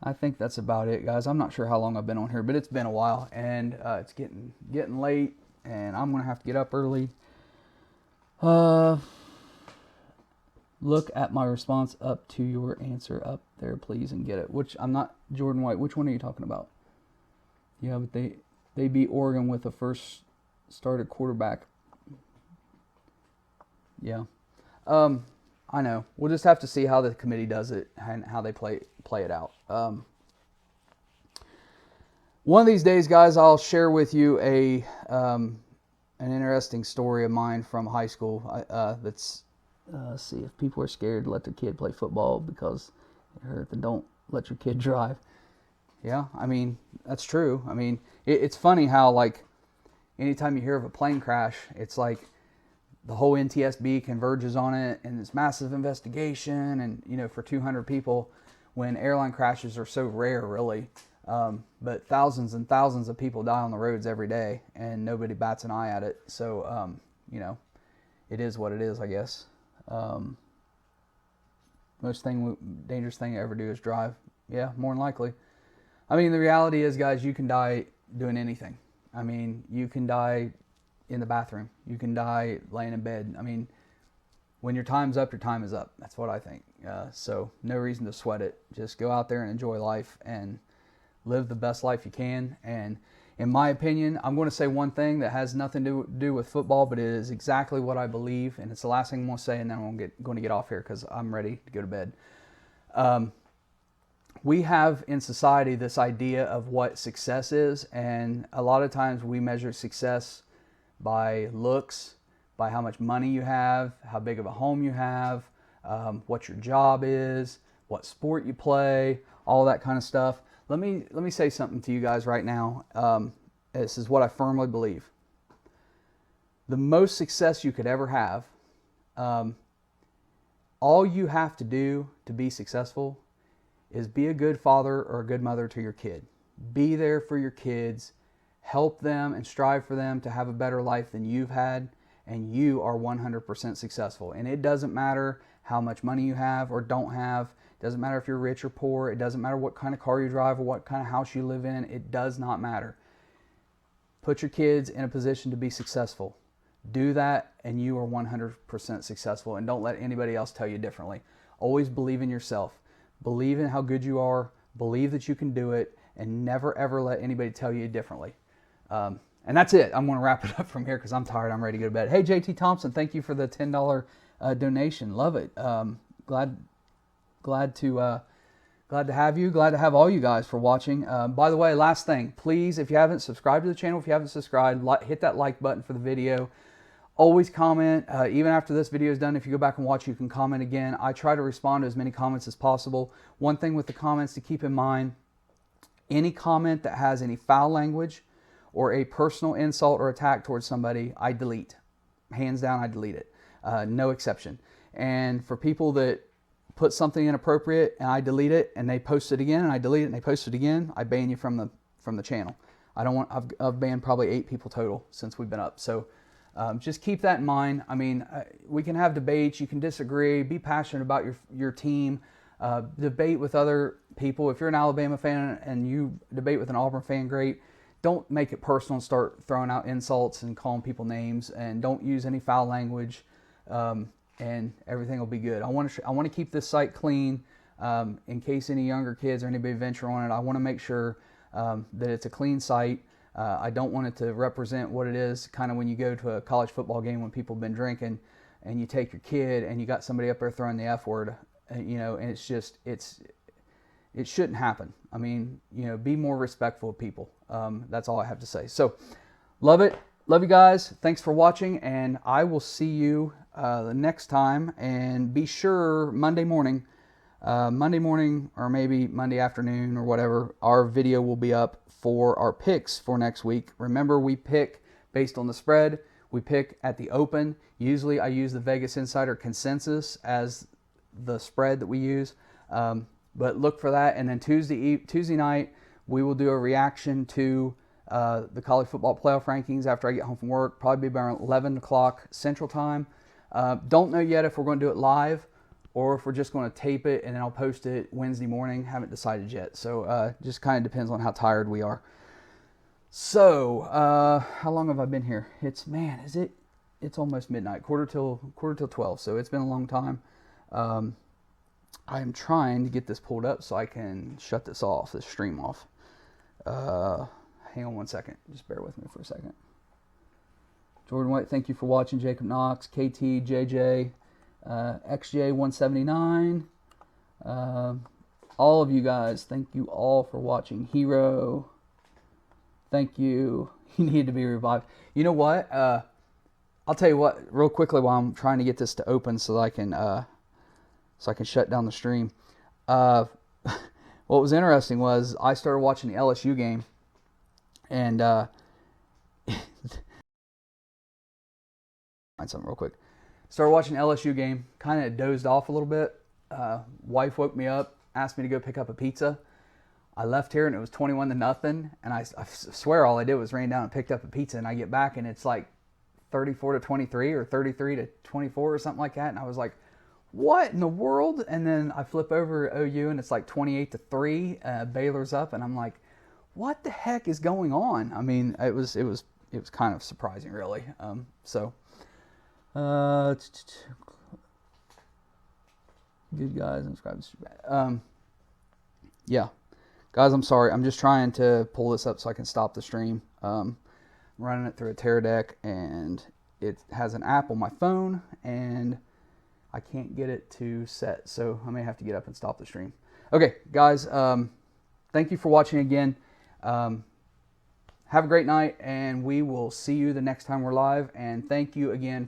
I think that's about it, guys. I'm not sure how long I've been on here, but it's been a while, and it's getting late, and I'm going to have to get up early. Look at my response up to your answer up there, please, and get it. Which, I'm not Jordan White. Which one are you talking about? Yeah, but they beat Oregon with a first started quarterback. Yeah. I know. We'll just have to see how the committee does it and how they play it out. One of these days, guys, I'll share with you an interesting story of mine from high school. That's see, if people are scared to let their kid play football because it hurt, then don't let your kid drive. Yeah, I mean, that's true. I mean, it's funny how, like, anytime you hear of a plane crash, it's like the whole NTSB converges on it, and this massive investigation, and, you know, for 200 people, when airline crashes are so rare, really. But thousands and thousands of people die on the roads every day, and nobody bats an eye at it. So, you know, it is what it is, I guess. Dangerous thing to ever do is drive. Yeah, more than likely. I mean, the reality is, guys, you can die doing anything. I mean, you can die in the bathroom. You can die laying in bed. I mean, when your time's up, your time is up. That's what I think. So no reason to sweat it. Just go out there and enjoy life and live the best life you can. And in my opinion, I'm going to say one thing that has nothing to do with football, but it is exactly what I believe. And it's the last thing I'm going to say, and then I'm going to get off here because I'm ready to go to bed. We have in society this idea of what success is, and a lot of times we measure success by looks, by how much money you have, how big of a home you have, what your job is, what sport you play, all that kind of stuff. Let me say something to you guys right now. This is what I firmly believe. The most success you could ever have, all you have to do to be successful is be a good father or a good mother to your kid. Be there for your kids. Help them and strive for them to have a better life than you've had, and you are 100% successful. And it doesn't matter how much money you have or don't have. It doesn't matter if you're rich or poor. It doesn't matter what kind of car you drive or what kind of house you live in. It does not matter. Put your kids in a position to be successful. Do that, and you are 100% successful. And don't let anybody else tell you differently. Always believe in yourself. Believe in how good you are. Believe that you can do it, and never, ever let anybody tell you differently. And that's it. I'm going to wrap it up from here because I'm tired. I'm ready to go to bed. Hey, JT Thompson, thank you for the $10 donation. Love it. Glad to have you. Glad to have all you guys for watching. By the way, last thing, please, if you haven't subscribed to the channel, if you haven't subscribed, hit that like button for the video. Always comment. Even after this video is done, if you go back and watch, you can comment again. I try to respond to as many comments as possible. One thing with the comments to keep in mind, any comment that has any foul language or a personal insult or attack towards somebody, I delete. Hands down, I delete it. No exception. And for people that put something inappropriate and I delete it, and they post it again and I delete it and they post it again, I ban you from the channel. I've banned probably 8 people total since we've been up. So just keep that in mind. I mean, we can have debates. You can disagree. Be passionate about your team. Debate with other people. If you're an Alabama fan and you debate with an Auburn fan, great. Don't make it personal and start throwing out insults and calling people names, and don't use any foul language, and everything will be good. I want to keep this site clean in case any younger kids or anybody venture on it. I want to make sure that it's a clean site. I don't want it to represent what it is kind of when you go to a college football game when people have been drinking and you take your kid and you got somebody up there throwing the F word, you know, and it's just, it shouldn't happen. I mean, you know, be more respectful of people. That's all I have to say. So, love it. Love you guys. Thanks for watching, and I will see you the next time. And be sure Monday morning, or maybe Monday afternoon or whatever, our video will be up for our picks for next week. Remember, we pick based on the spread. We pick at the open. Usually I use the Vegas Insider Consensus as the spread that we use. But look for that. And then Tuesday night, we will do a reaction to the college football playoff rankings after I get home from work. Probably be around 11 o'clock Central Time. Don't know yet if we're going to do it live or if we're just going to tape it and then I'll post it Wednesday morning. Haven't decided yet. So just kind of depends on how tired we are. So how long have I been here? It's almost midnight, quarter till 12. So it's been a long time. I am trying to get this pulled up so I can shut this stream off. Hang on one second. Just bear with me for a second. Jordan White, thank you for watching. Jacob Knox, KT, JJ, XJ179. All of you guys, thank you all for watching. Hero, thank you. You need to be revived. You know what? I'll tell you what, real quickly while I'm trying to get this to open so that I can shut down the stream. What was interesting was I started watching the LSU game, and find something real quick. Started watching the LSU game, kind of dozed off a little bit. Wife woke me up, asked me to go pick up a pizza. I left here and it was 21-0, and I swear all I did was ran down and picked up a pizza, and I get back and it's like 34-23 or 33-24 or something like that, and I was like, what in the world? And then I flip over OU and it's like 28-3. Baylor's up, and I'm like, what the heck is going on? I mean, it was kind of surprising, really. Good guys, subscribe. Yeah, guys, I'm sorry. I'm just trying to pull this up so I can stop the stream. I'm running it through a Tear Deck, and it has an app on my phone, and I can't get it to set, so I may have to get up and stop the stream. Okay, guys, thank you for watching again. Have a great night, and we will see you the next time we're live, and thank you again